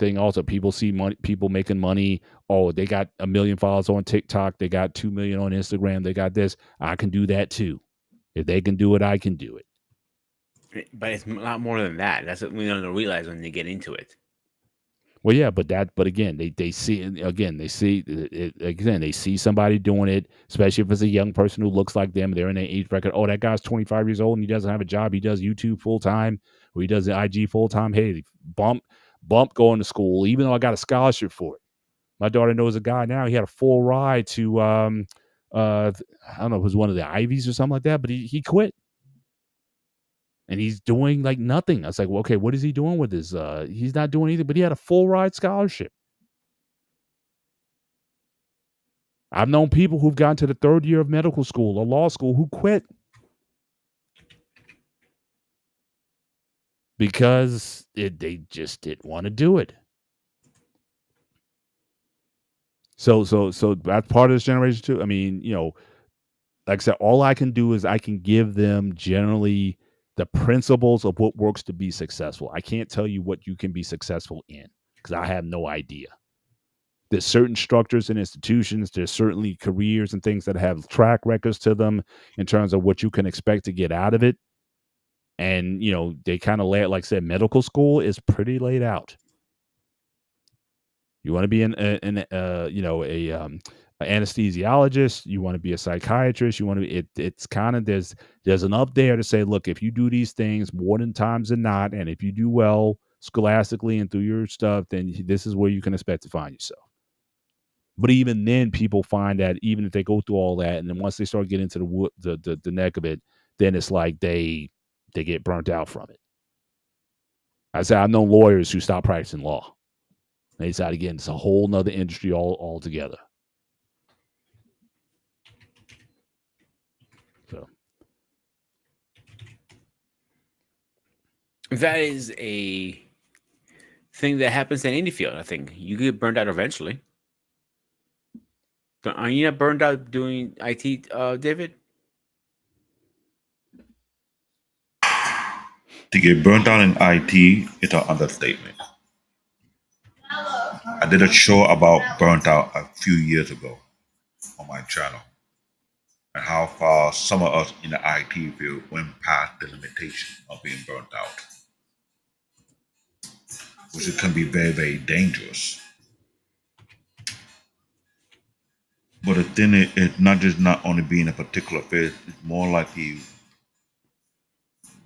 thing. Also, people see money, people making money. Oh, they got 1 million followers on TikTok. They got 2 million on Instagram. They got this. I can do that too. If they can do it, I can do it. But it's a lot more than that. That's what we don't realize when they get into it. Well, yeah, but again, they see again they see again they see somebody doing it, especially if it's a young person who looks like them. They're in their age bracket. Oh, that guy's 25 years old and he doesn't have a job. He does YouTube full time, or he does the IG full time. Hey, bump going to school, even though I got a scholarship for it. My daughter knows a guy now. He had a full ride to I don't know if it was one of the Ivies or something like that, but he quit. And he's doing like nothing. I was like, well, okay, what is he doing with his he's not doing anything, but he had a full ride scholarship. I've known people who've gotten to the third year of medical school or law school who quit because they just didn't want to do it. So that's part of this generation too. I mean, like I said, all I can do is I can give them generally the principles of what works to be successful. I can't tell you what you can be successful in because I have no idea. There's certain structures and institutions, there's certainly careers and things that have track records to them in terms of what you can expect to get out of it. And, they kind of lay it, like I said, medical school is pretty laid out. You want to be a anesthesiologist, you want to be a psychiatrist, you want to be, it's kind of, there's enough there to say, look, if you do these things more than times than not, and if you do well scholastically and through your stuff, then this is where you can expect to find yourself. But even then, people find that even if they go through all that, and then once they start getting into the neck of it, then it's like they get burnt out from it. I say I've known lawyers who stopped practicing law. They decide again, it's a whole nother industry altogether. So That is a thing that happens in any field. I think you get burned out eventually. But are you not burned out doing IT, David? To get burnt out in IT is an understatement. I did a show about burnt out a few years ago on my channel and how far some of us in the IT field went past the limitation of being burnt out, which it can be very, very dangerous. But the thing is, it's not only being a particular field, it's more like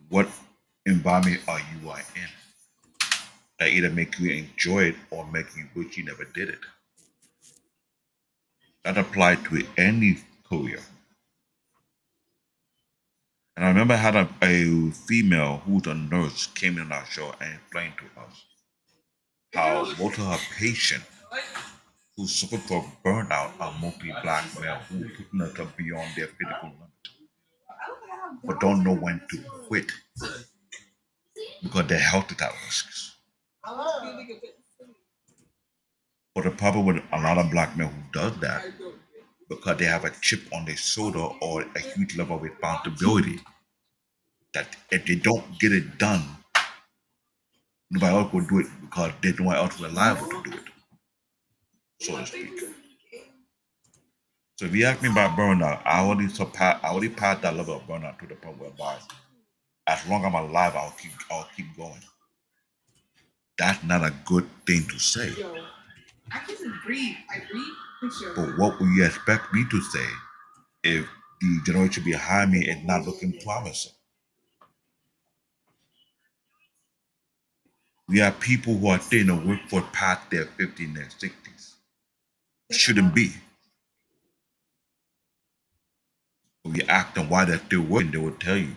what environment are you in that either make you enjoy it or make you wish you never did it. That applied to any career. And I remember I had a female who was a nurse came in our show and explained to us how most of her patients who suffer from burnout are mostly black male who are putting themselves beyond their physical limit, but don't know when to quit because their health is at risk. But the problem with a lot of black men who does that, because they have a chip on their shoulder or a huge level of responsibility, that if they don't get it done, nobody else will do it because there's no one else reliable to do it, so to speak. So if you ask me about burnout, I already passed that level of burnout to the point whereby as long as I'm alive, I'll keep going. That's not a good thing to say. I can breathe. I breathe. But what would you expect me to say if the generation behind me is not looking promising? We have people who are staying in the workforce past their 50s and their 60s. Shouldn't be. If you ask them why they're still working, they will tell you.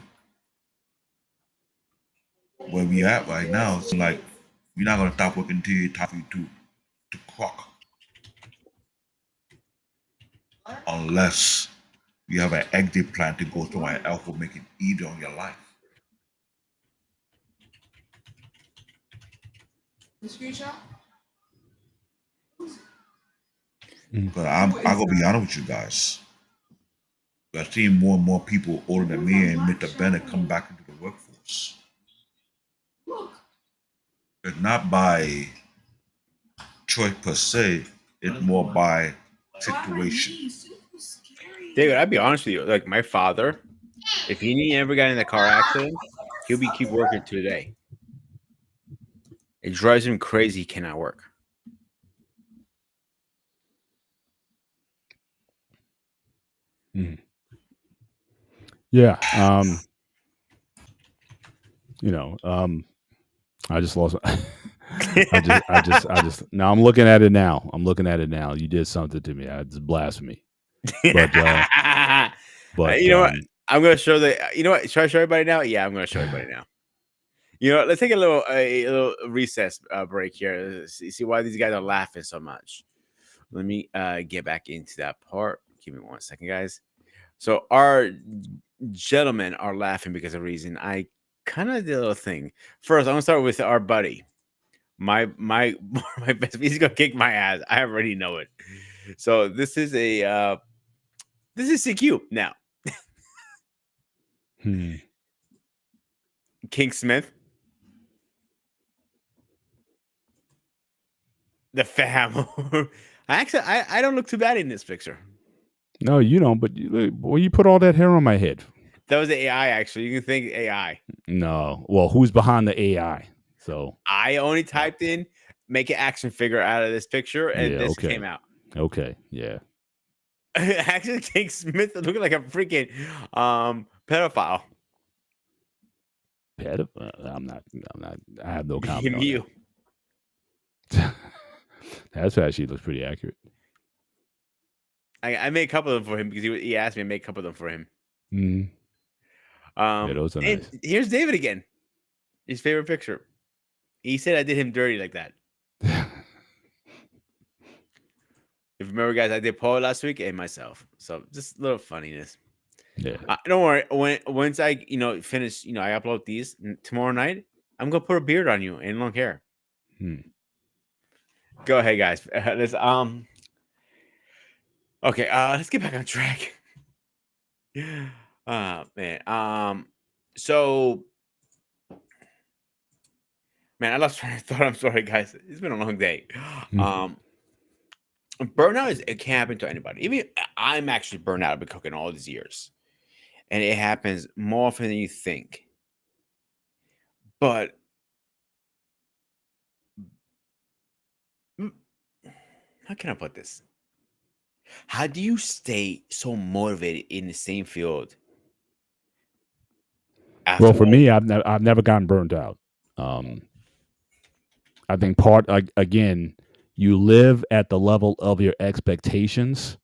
Where we at right now, it's like you're not gonna stop working until you time to clock. Unless you have an exit plan to go somewhere else will make it easier on your life. Because I'm gonna be honest with you guys. We're seeing more and more people older than me and Mr. Bennett come back into the workforce. It's not by choice per se, it's more by situation. David, I'd be honest with you. Like my father, if he ever got in a car accident, he'll keep working today. It drives him crazy. He cannot work. Yeah. I just lost. I just. Now I'm looking at it now. You did something to me. It's blasphemy. But, You know what? I'm gonna show the. You know what? Should I show everybody now? Yeah, I'm gonna show everybody now. You know, let's take a little recess break here. See why these guys are laughing so much. Let me get back into that part. Give me 1 second, guys. So our gentlemen are laughing because of a reason. I kind of did a little thing. First, I'm gonna start with our buddy. My my best. He's gonna kick my ass. I already know it. So this is CQ now. King Smith, the fam. I don't look too bad in this picture. No, you don't. But you put all that hair on my head. That was the AI. Actually, you can think AI. No. Well, who's behind the AI? So I only typed in make an action figure out of this picture, and this okay. came out. Okay. Yeah. Actually, King Smith looking like a freaking pedophile. I'm not. I have no comment on You. that. That's actually looks pretty accurate. I made a couple of them for him because he asked me to make a couple of them for him. Mm. Yeah, those are and nice. Here's David again. His favorite picture. He said I did him dirty like that. If you remember, guys, I did Paul last week and myself. So just a little funniness. Yeah. Don't worry. Once I finish, I upload these tomorrow night. I'm gonna put a beard on you and long hair. Go ahead, guys. Let's Okay, let's get back on track. Man. So, man, I lost track of thought. I'm sorry, guys. It's been a long day. Burnout it can happen to anybody. Even I'm actually burnt out. I've been cooking all these years, and it happens more often than you think. But how can I put this? How do you stay so motivated in the same field? Well, for me, I've never gotten burned out. I think again, you live at the level of your expectations,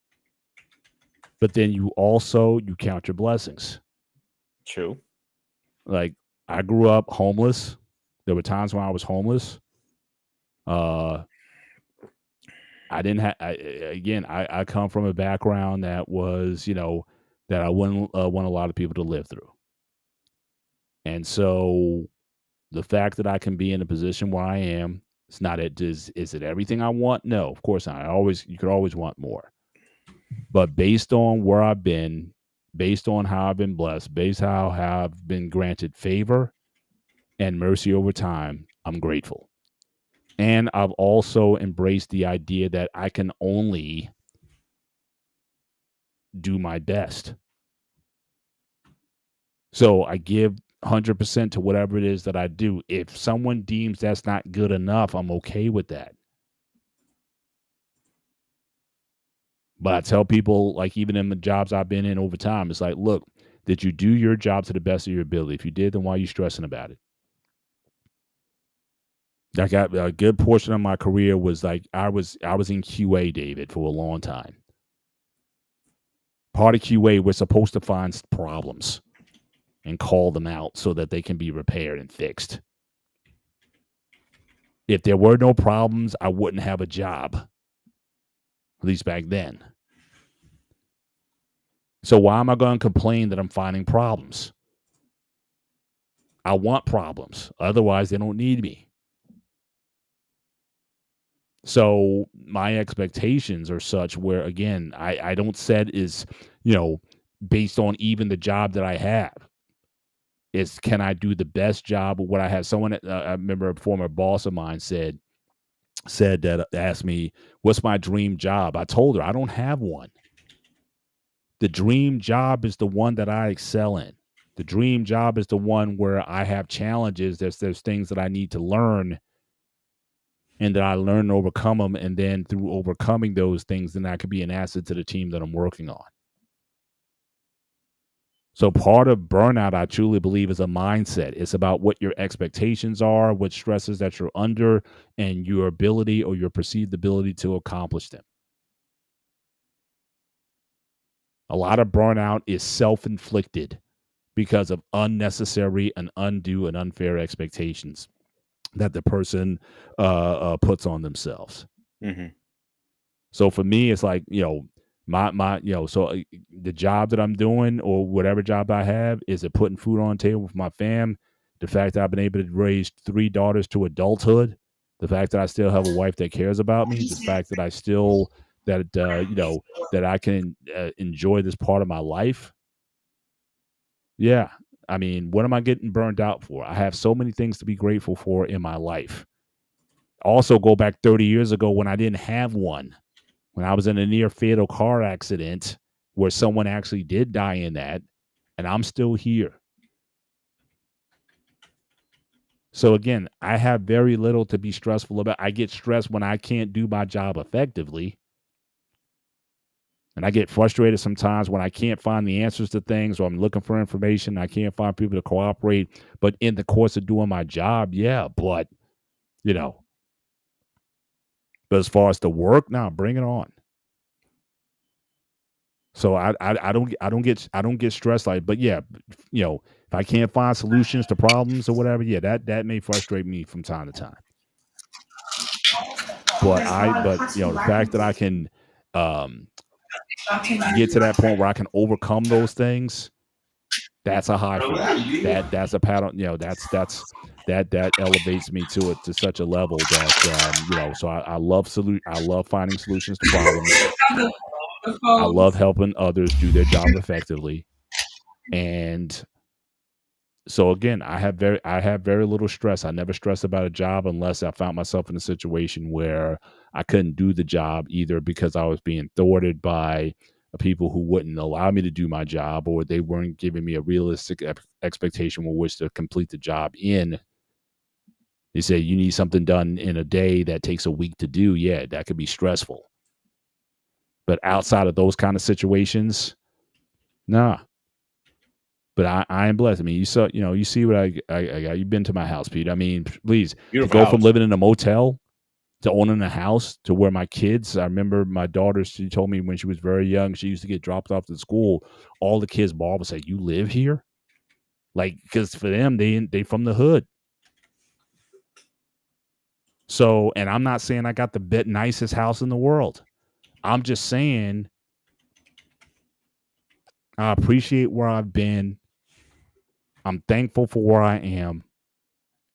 but then you count your blessings. True. Like I grew up homeless. There were times when I was homeless. I didn't have. I come from a background that was, that I wouldn't want a lot of people to live through, and so the fact that I can be in a position where I am, it's not it. Is it everything I want? No, of course not. You could always want more, but based on where I've been, based on how I've been blessed, based on how I've been granted favor and mercy over time, I'm grateful. And I've also embraced the idea that I can only do my best. So I give 100% to whatever it is that I do. If someone deems that's not good enough, I'm okay with that. But I tell people, like even in the jobs I've been in over time, it's like, look, did you do your job to the best of your ability? If you did, then why are you stressing about it? I got a good portion of my career was like I was in QA, David, for a long time. Part of QA, we're supposed to find problems and call them out so that they can be repaired and fixed. If there were no problems, I wouldn't have a job, at least back then. So why am I going to complain that I'm finding problems? I want problems. Otherwise, they don't need me. So my expectations are such where, again, I don't set is, based on even the job that I have. Is can I do the best job of what I have? Someone, I remember a former boss of mine said that, asked me, what's my dream job? I told her I don't have one. The dream job is the one that I excel in. The dream job is the one where I have challenges. There's things that I need to learn and that I learn to overcome them. And then through overcoming those things, then I could be an asset to the team that I'm working on. So part of burnout, I truly believe, is a mindset. It's about what your expectations are, what stresses that you're under, and your ability or your perceived ability to accomplish them. A lot of burnout is self-inflicted because of unnecessary and undue and unfair expectations that the person puts on themselves. Mm-hmm. So for me, it's like, my so the job that I'm doing or whatever job I have, is it putting food on the table for my fam? The fact that I've been able to raise 3 daughters to adulthood, the fact that I still have a wife that cares about me, the fact that I still that I can enjoy this part of my life. Yeah. I mean, what am I getting burned out for? I have so many things to be grateful for in my life. Also, go back 30 years ago when I didn't have one, when I was in a near fatal car accident where someone actually did die in that, and I'm still here. So again, I have very little to be stressful about. I get stressed when I can't do my job effectively. And I get frustrated sometimes when I can't find the answers to things, or I'm looking for information. I can't find people to cooperate. But in the course of doing my job, yeah. But, you know, but as far as the work, now bring it on. So I don't get stressed like, but yeah, if I can't find solutions to problems or whatever, yeah, that may frustrate me from time to time. But the fact that I can um get to that point where I can overcome those things, that's a high for me. That's a pattern, that elevates me to such a level that so I love finding solutions to problems. I love helping others do their job effectively. And so again, I have very little stress. I never stress about a job unless I found myself in a situation where I couldn't do the job, either because I was being thwarted by people who wouldn't allow me to do my job, or they weren't giving me a realistic expectation with which to complete the job in. They say you need something done in a day that takes a week to do. Yeah, that could be stressful. But outside of those kind of situations, nah. But I am blessed. I mean, you see what I got. You've been to my house, Pete. I mean, please, to Beautiful go from house. living in a motel to owning a house, to where my kids, I remember my daughter, she told me when she was very young, she used to get dropped off to school. All the kids ball would say, "You live here?" Like, because for them, they from the hood. So, and I'm not saying I got the nicest house in the world. I'm just saying I appreciate where I've been. I'm thankful for where I am,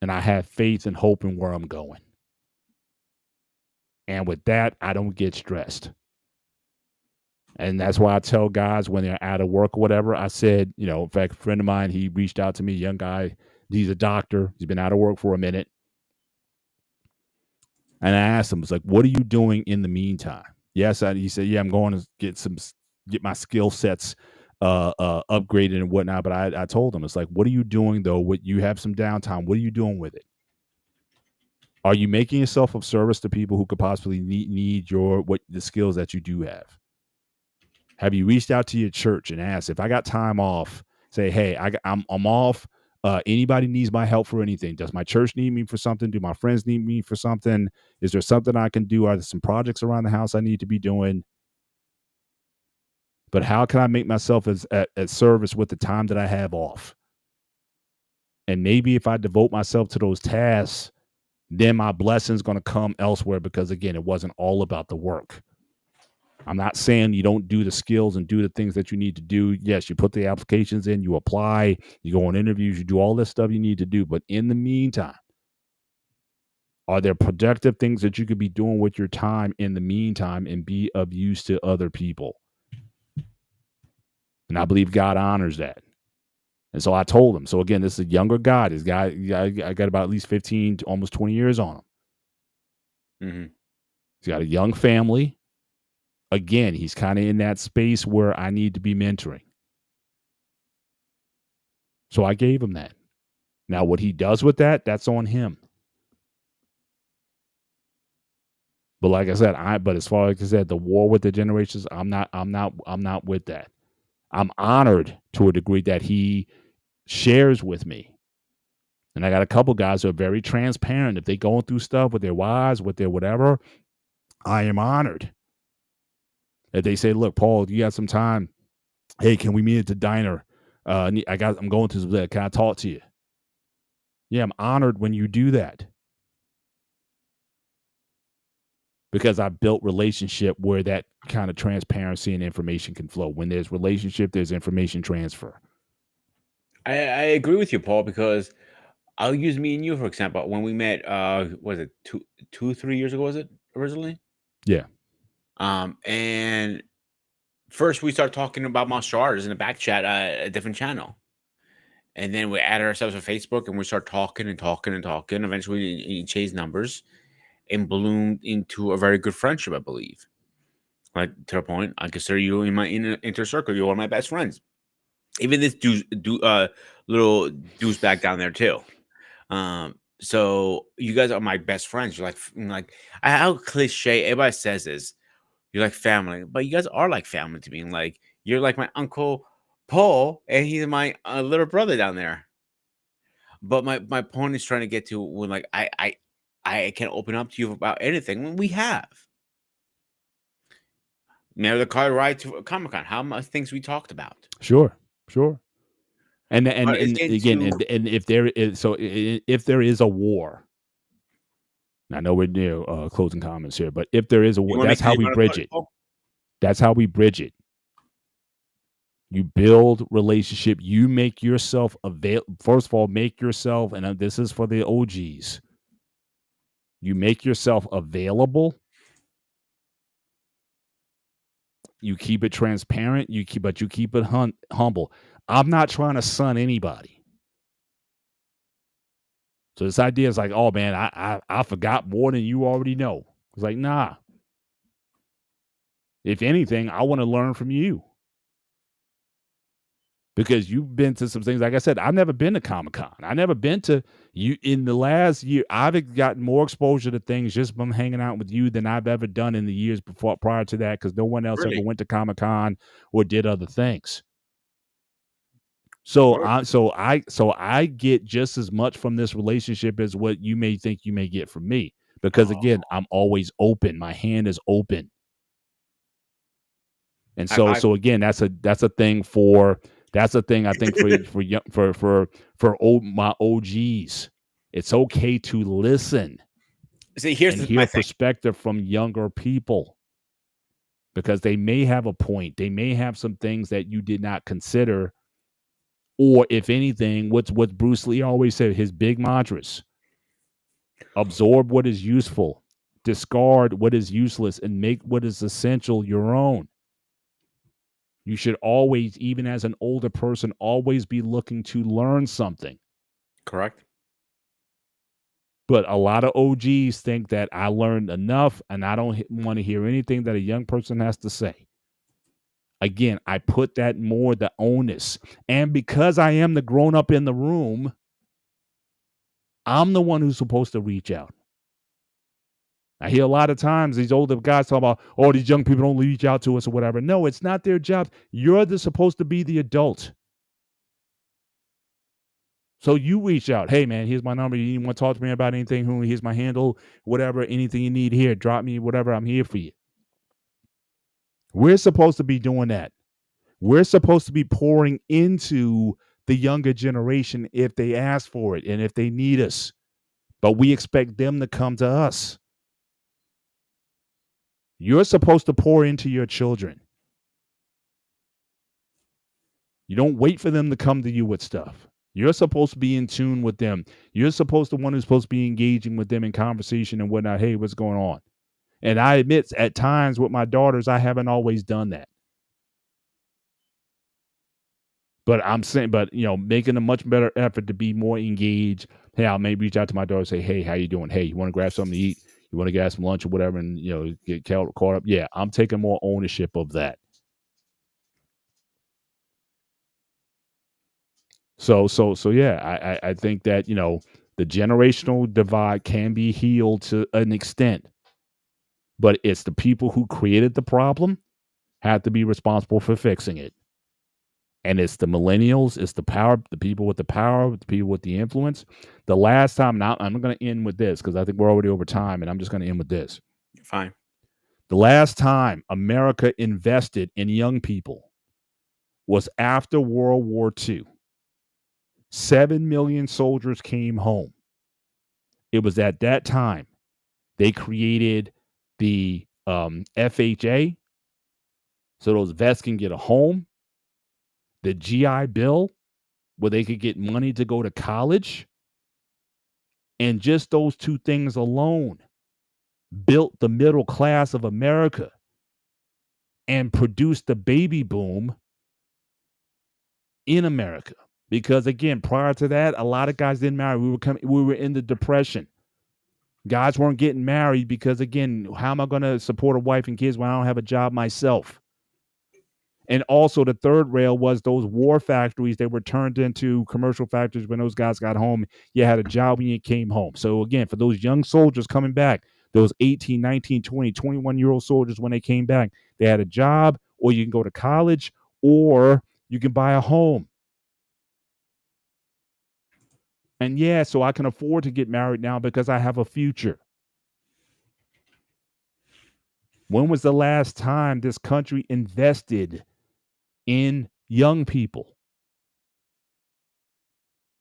and I have faith and hope in where I'm going. And with that, I don't get stressed. And that's why I tell guys when they're out of work or whatever, I said, in fact, a friend of mine, he reached out to me, young guy. He's a doctor. He's been out of work for a minute. And I asked him, it's like, what are you doing in the meantime? Yes, he said, yeah, I'm going to get my skill sets upgraded and whatnot. But I told him, it's like, what are you doing though? What, you have some downtime. What are you doing with it? Are you making yourself of service to people who could possibly need the skills that you do have? Have you reached out to your church and asked, if I got time off, say, hey, I'm off. Anybody needs my help for anything? Does my church need me for something? Do my friends need me for something? Is there something I can do? Are there some projects around the house I need to be doing? But how can I make myself at service with the time that I have off? And maybe if I devote myself to those tasks, then my blessing's going to come elsewhere, because again, it wasn't all about the work. I'm not saying you don't do the skills and do the things that you need to do. Yes, you put the applications in, you apply, you go on interviews, you do all this stuff you need to do. But in the meantime, are there productive things that you could be doing with your time in the meantime and be of use to other people? And I believe God honors that. And so I told him. So again, this is a younger guy. This guy, I got about at least 15 to almost 20 years on him. Mm-hmm. He's got a young family. Again, he's kind of in that space where I need to be mentoring. So I gave him that. Now, what he does with that, that's on him. But like I said, but as far as I said, the war with the generations, I'm not with that. I'm honored to a degree that he shares with me. And I got a couple guys who are very transparent. If they going through stuff with their wives, with their whatever, I am honored. If they say, look, Paul, you got some time? Hey, can we meet at the diner? I'm going to, can I talk to you? Yeah, I'm honored when you do that. Because I built relationship where that kind of transparency and information can flow. When there's relationship, there's information transfer. I agree with you, Paul, because I'll use me and you for example. When we met, was it 3 years ago? Was it originally? Yeah. And first we started talking about martial arts in the back chat, a different channel, and then we added ourselves on Facebook, and we started talking and talking and talking. Eventually, we chased numbers and bloomed into a very good friendship, I believe. Like to the point, I consider you in my inner circle. You're one of my best friends. Even this little douchebag down there too. So you guys are my best friends. You're like how cliche everybody says this. You're like family, but you guys are like family to me. Like you're like my uncle Paul, and he's my little brother down there. But my point is trying to get to when like I can open up to you about anything when we have. Remember the car ride to Comic Con? How much things we talked about. Sure. And But it's getting again, too. and if there is if there is a war, I know we're near closing comments here, but if there is a war, that's how we bridge it. That's how we bridge it. You build relationship. You make yourself available. First of all, make yourself, and this is for the OGs. You make yourself available. You keep it transparent. But you keep it humble. I'm not trying to sun anybody. So this idea is like, oh man, I forgot more than you already know. It's like, nah. If anything, I want to learn from you. Because you've been to some things. Like I said, I've never been to Comic-Con. I've never been to you in the last year. I've gotten more exposure to things just from hanging out with you than I've ever done in the years before prior to that, because no one else ever Really? went to Comic-Con or did other things. So I get just as much from this relationship as what you may think you may get from me. Because again, I'm always open. My hand is open. And so again, that's a thing I think for my OGs. It's okay to listen See, here's and my hear thing. perspective from younger people, because they may have a point. They may have some things that you did not consider, or if anything, what's Bruce Lee always said, his big mantras: absorb what is useful, discard what is useless, and make what is essential your own. You should always, even as an older person, always be looking to learn something. Correct. But a lot of OGs think that I learned enough and I don't want to hear anything that a young person has to say. Again, I put that more the onus. And because I am the grown up in the room, I'm the one who's supposed to reach out. I hear a lot of times these older guys talk about, oh, these young people don't reach out to us or whatever. No, it's not their job. You're supposed to be the adult. So you reach out. Hey, man, here's my number. You want to talk to me about anything? Here's my handle, whatever, anything you need here. Drop me, whatever. I'm here for you. We're supposed to be doing that. We're supposed to be pouring into the younger generation if they ask for it and if they need us. But we expect them to come to us. You're supposed to pour into your children. You don't wait for them to come to you with stuff. You're supposed to be in tune with them. You're supposed to one who's supposed to be engaging with them in conversation and whatnot. Hey, what's going on? And I admit, at times with my daughters, I haven't always done that. But I'm saying, making a much better effort to be more engaged. Hey, I'll maybe reach out to my daughter and say, hey, how you doing? Hey, you want to grab something to eat? You want to get some lunch or whatever, and get caught up? Yeah, I'm taking more ownership of that. So yeah, I think that the generational divide can be healed to an extent, but it's the people who created the problem have to be responsible for fixing it. And it's the millennials, it's the power, the people with the power, the people with the influence. The last time, now I'm going to end with this because I think we're already over time, and I'm just going to end with this. You're fine. The last time America invested in young people was after World War II. 7 million soldiers came home. It was at that time they created the FHA, so those vets can get a home, the GI Bill, where they could get money to go to college. And just those two things alone built the middle class of America and produced the baby boom in America. Because again, prior to that, a lot of guys didn't marry. We were in the Depression. Guys weren't getting married because, again, how am I going to support a wife and kids when I don't have a job myself? And also the third rail was those war factories. They were turned into commercial factories when those guys got home. You had a job when you came home. So again, for those young soldiers coming back, those 18, 19, 20, 21-year-old soldiers, when they came back, they had a job, or you can go to college, or you can buy a home. And yeah, so I can afford to get married now because I have a future. When was the last time this country invested in young people?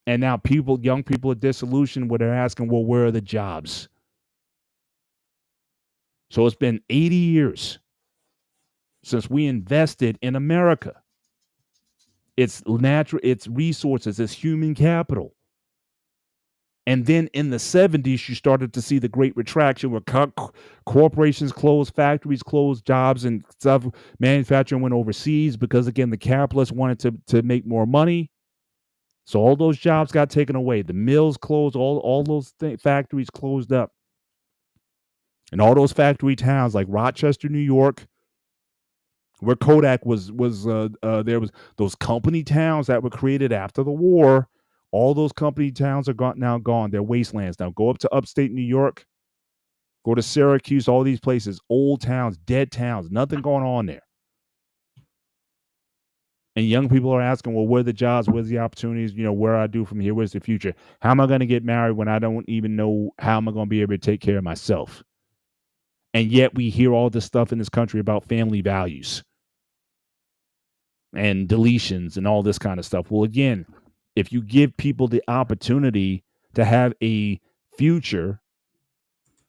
And now young people are disillusioned where they're asking, well, where are the jobs? So it's been 80 years since we invested in America. It's natural, it's resources, it's human capital. And then in the 70s, you started to see the great retraction where corporations closed, factories closed, jobs and stuff, manufacturing went overseas because, again, the capitalists wanted to make more money. So all those jobs got taken away. The mills closed, all those factories closed up. And all those factory towns like Rochester, New York, where Kodak was there was those company towns that were created after the war. All those company towns are now gone. They're wastelands now. Go up to upstate New York, go to Syracuse, all these places, old towns, dead towns, nothing going on there. And young people are asking, well, where are the jobs? Where's the opportunities? Where I do from here? Where's the future? How am I going to get married when I don't even know how am I going to be able to take care of myself? And yet we hear all this stuff in this country about family values and deletions and all this kind of stuff. Well, again, if you give people the opportunity to have a future,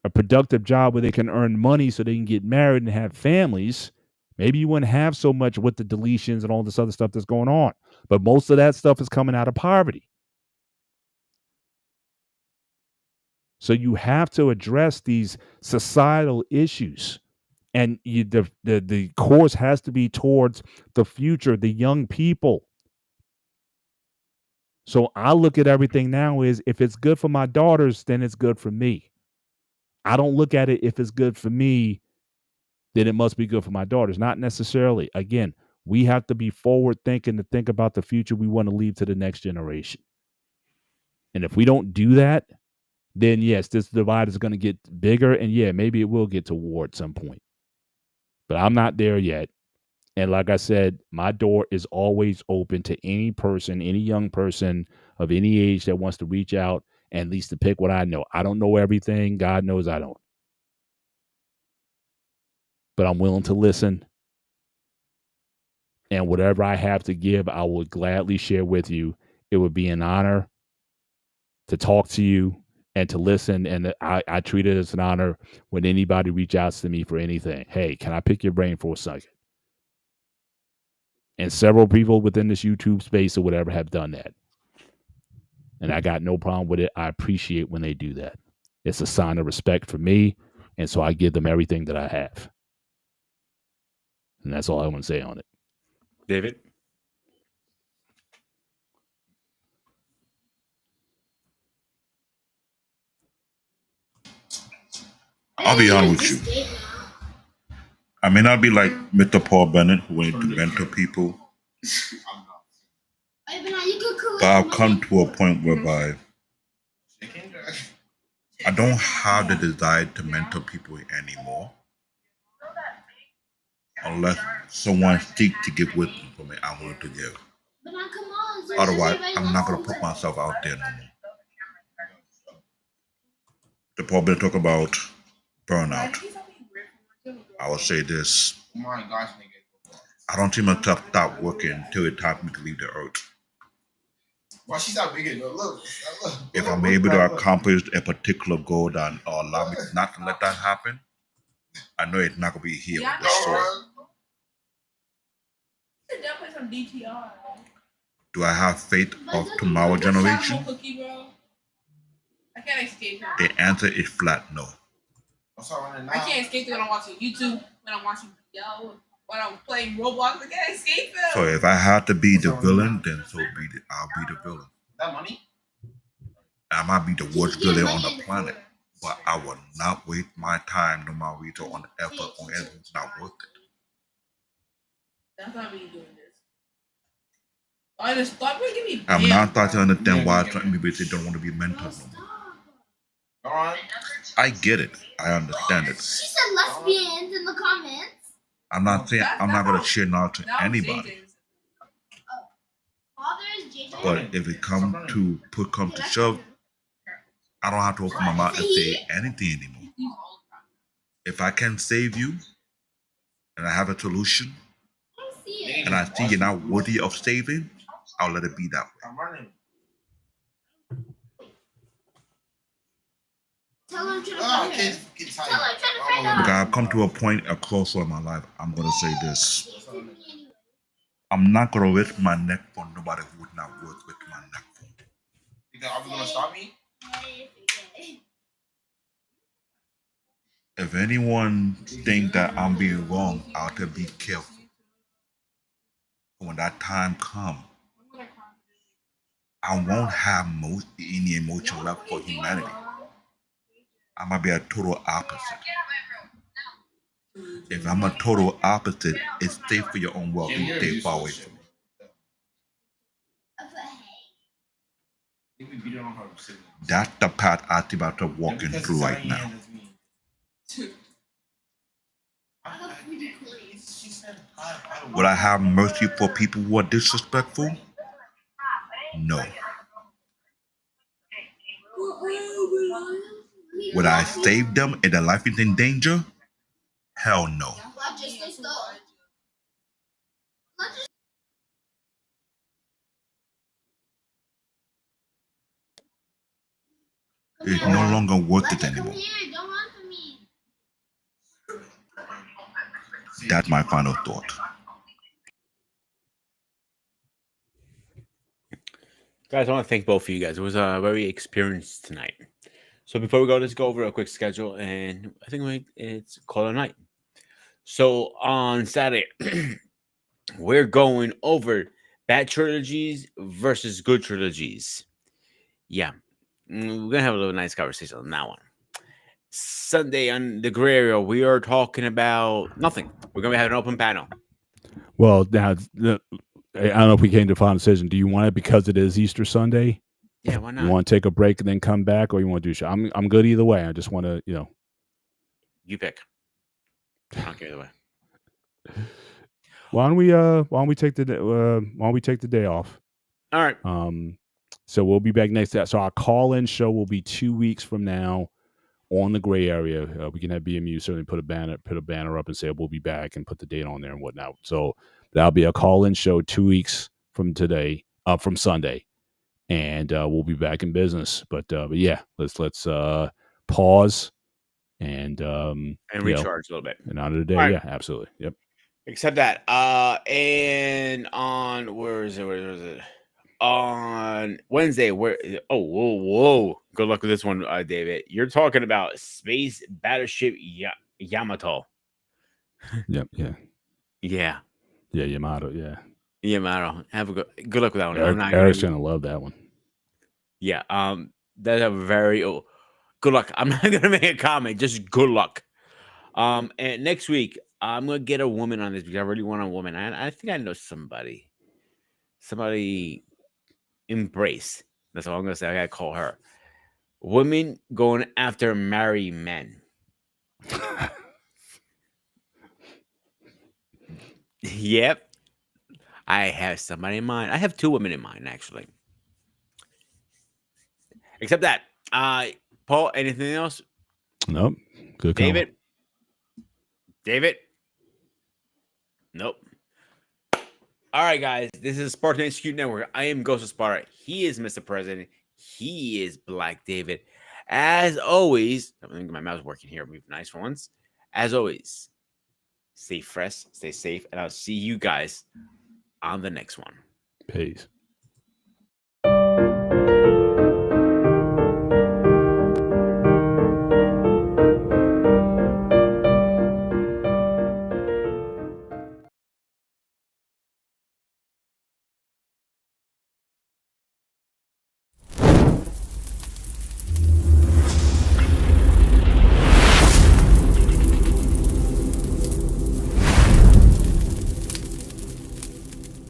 a productive job where they can earn money so they can get married and have families, maybe you wouldn't have so much with the deletions and all this other stuff that's going on. But most of that stuff is coming out of poverty. So you have to address these societal issues. And the course has to be towards the future, the young people. So I look at everything now is if it's good for my daughters, then it's good for me. I don't look at it if it's good for me, then it must be good for my daughters. Not necessarily. Again, we have to be forward thinking to think about the future we want to leave to the next generation. And if we don't do that, then yes, this divide is going to get bigger. And yeah, maybe it will get to war at some point. But I'm not there yet. And like I said, my door is always open to any person, any young person of any age that wants to reach out and at least to pick what I know. I don't know everything. God knows I don't. But I'm willing to listen. And whatever I have to give, I will gladly share with you. It would be an honor to talk to you and to listen. And I treat it as an honor when anybody reaches out to me for anything. Hey, can I pick your brain for a second? And several people within this YouTube space or whatever have done that. And I got no problem with it. I appreciate when they do that. It's a sign of respect for me. And so I give them everything that I have. And that's all I want to say on it. David? I'll be honest with you. I may not be like Mr. Paul Bennett who went to mentor people, but I've come to a point whereby I don't have the desire to mentor people anymore. unless someone seeks to get with me for me. I'm willing to give. Otherwise, I'm not gonna put myself out there no more. The probably talk about burnout. I would say this. I don't see myself stop working until it's time for me to leave the earth. Why she's not big enough? Look. If I'm able to accomplish a particular goal that allow me not to let that happen, I know it's not gonna be here with this sword. Definitely some DTR. Do I have faith of tomorrow generation? I can't escape her. The answer is flat no. I can't escape it when I'm watching YouTube, when I'm watching video, when I'm playing Roblox. I can't escape it. So if I have to be the villain, then so be it. I'll be the villain. That money? I might be the worst villain on the planet, but I will not waste my time, no matter what, on the effort on anything that's not worth it. That's not me doing this. I just stop making me. I'm not starting to understand why certain people say don't want to be mentors no more. Alright. I get it. I understand it. She said lesbians in the comments. I'm not saying I'm not gonna share knowledge to anybody. Father is JJ. But if it come to shove, I don't have to open my mouth and say anything anymore. If I can save you and I have a solution and I see you're not worthy of saving, I'll let it be that way. I'm running. Tell her to Oh, find her. Tell her to find Because her. I've come to a point, a crossroad in my life, I'm gonna say this. I'm not gonna risk my neck for nobody who would not worth with my neck for. You guys are gonna stop me? If anyone think that I'm being wrong, I'll have to be careful. When that time comes, I won't have any emotion left for humanity. I might be a total opposite. If I'm a total opposite, it's safe for your own well-being. Stay far away from me. That's the path I'm about to walking through right now. Would I have mercy for people who are disrespectful? No. Would I save them if their life is in danger? Hell no. It's no longer worth it anymore. That's my final thought. Guys, I want to thank both of you guys. It was very experienced tonight. So before we go, let's go over a quick schedule, and I think it's call it a night. So on Saturday, we're going over bad trilogies versus good trilogies. Yeah, we're gonna have a little nice conversation on that one. Sunday on the gray area, we are talking about nothing. We're gonna have an open panel. Well, now I don't know if we came to a final decision. Do you want it because it is Easter Sunday? Yeah, why You not? want to take a break and then come back, or you want to do a show? I'm good either way. I just want to, You pick. I don't care either way. why don't we take the day off? All right. So we'll be back next. So our call-in show will be 2 weeks from now on the gray area. We can have BMU certainly put a banner up and say we'll be back and put the date on there and whatnot. So that'll be a call-in show 2 weeks from today, from Sunday, and we'll be back in business. But yeah, let's pause and Recharge a little bit. And on to the day, Right. yeah, absolutely, yep. Except that. And on where is it? On Wednesday, whoa. Good luck with this one, David. You're talking about Space Battleship Yamato. Yep, yeah. Yeah. Yeah, Yamato, yeah. Yamato. Have a good luck with that one. Eric's gonna love that one. Yeah. That's a very good luck. I'm not gonna make a comment, just good luck. And next week, I'm gonna get a woman on this because I really want a woman. I think I know somebody. Embrace. That's all I'm gonna say. I gotta call her. Women going after married men. Yep. I have somebody in mind. I have two women in mind, actually. Except that. Paul, anything else? Nope. Good combo. David? David? Nope. All right, guys. This is Spartan Execute Network. I am Ghost of Sparta. He is Mr. President. He is Black David. As always, I think my mouse working here. Move nice for once. As always, stay fresh, stay safe, and I'll see you guys on the next one. Peace.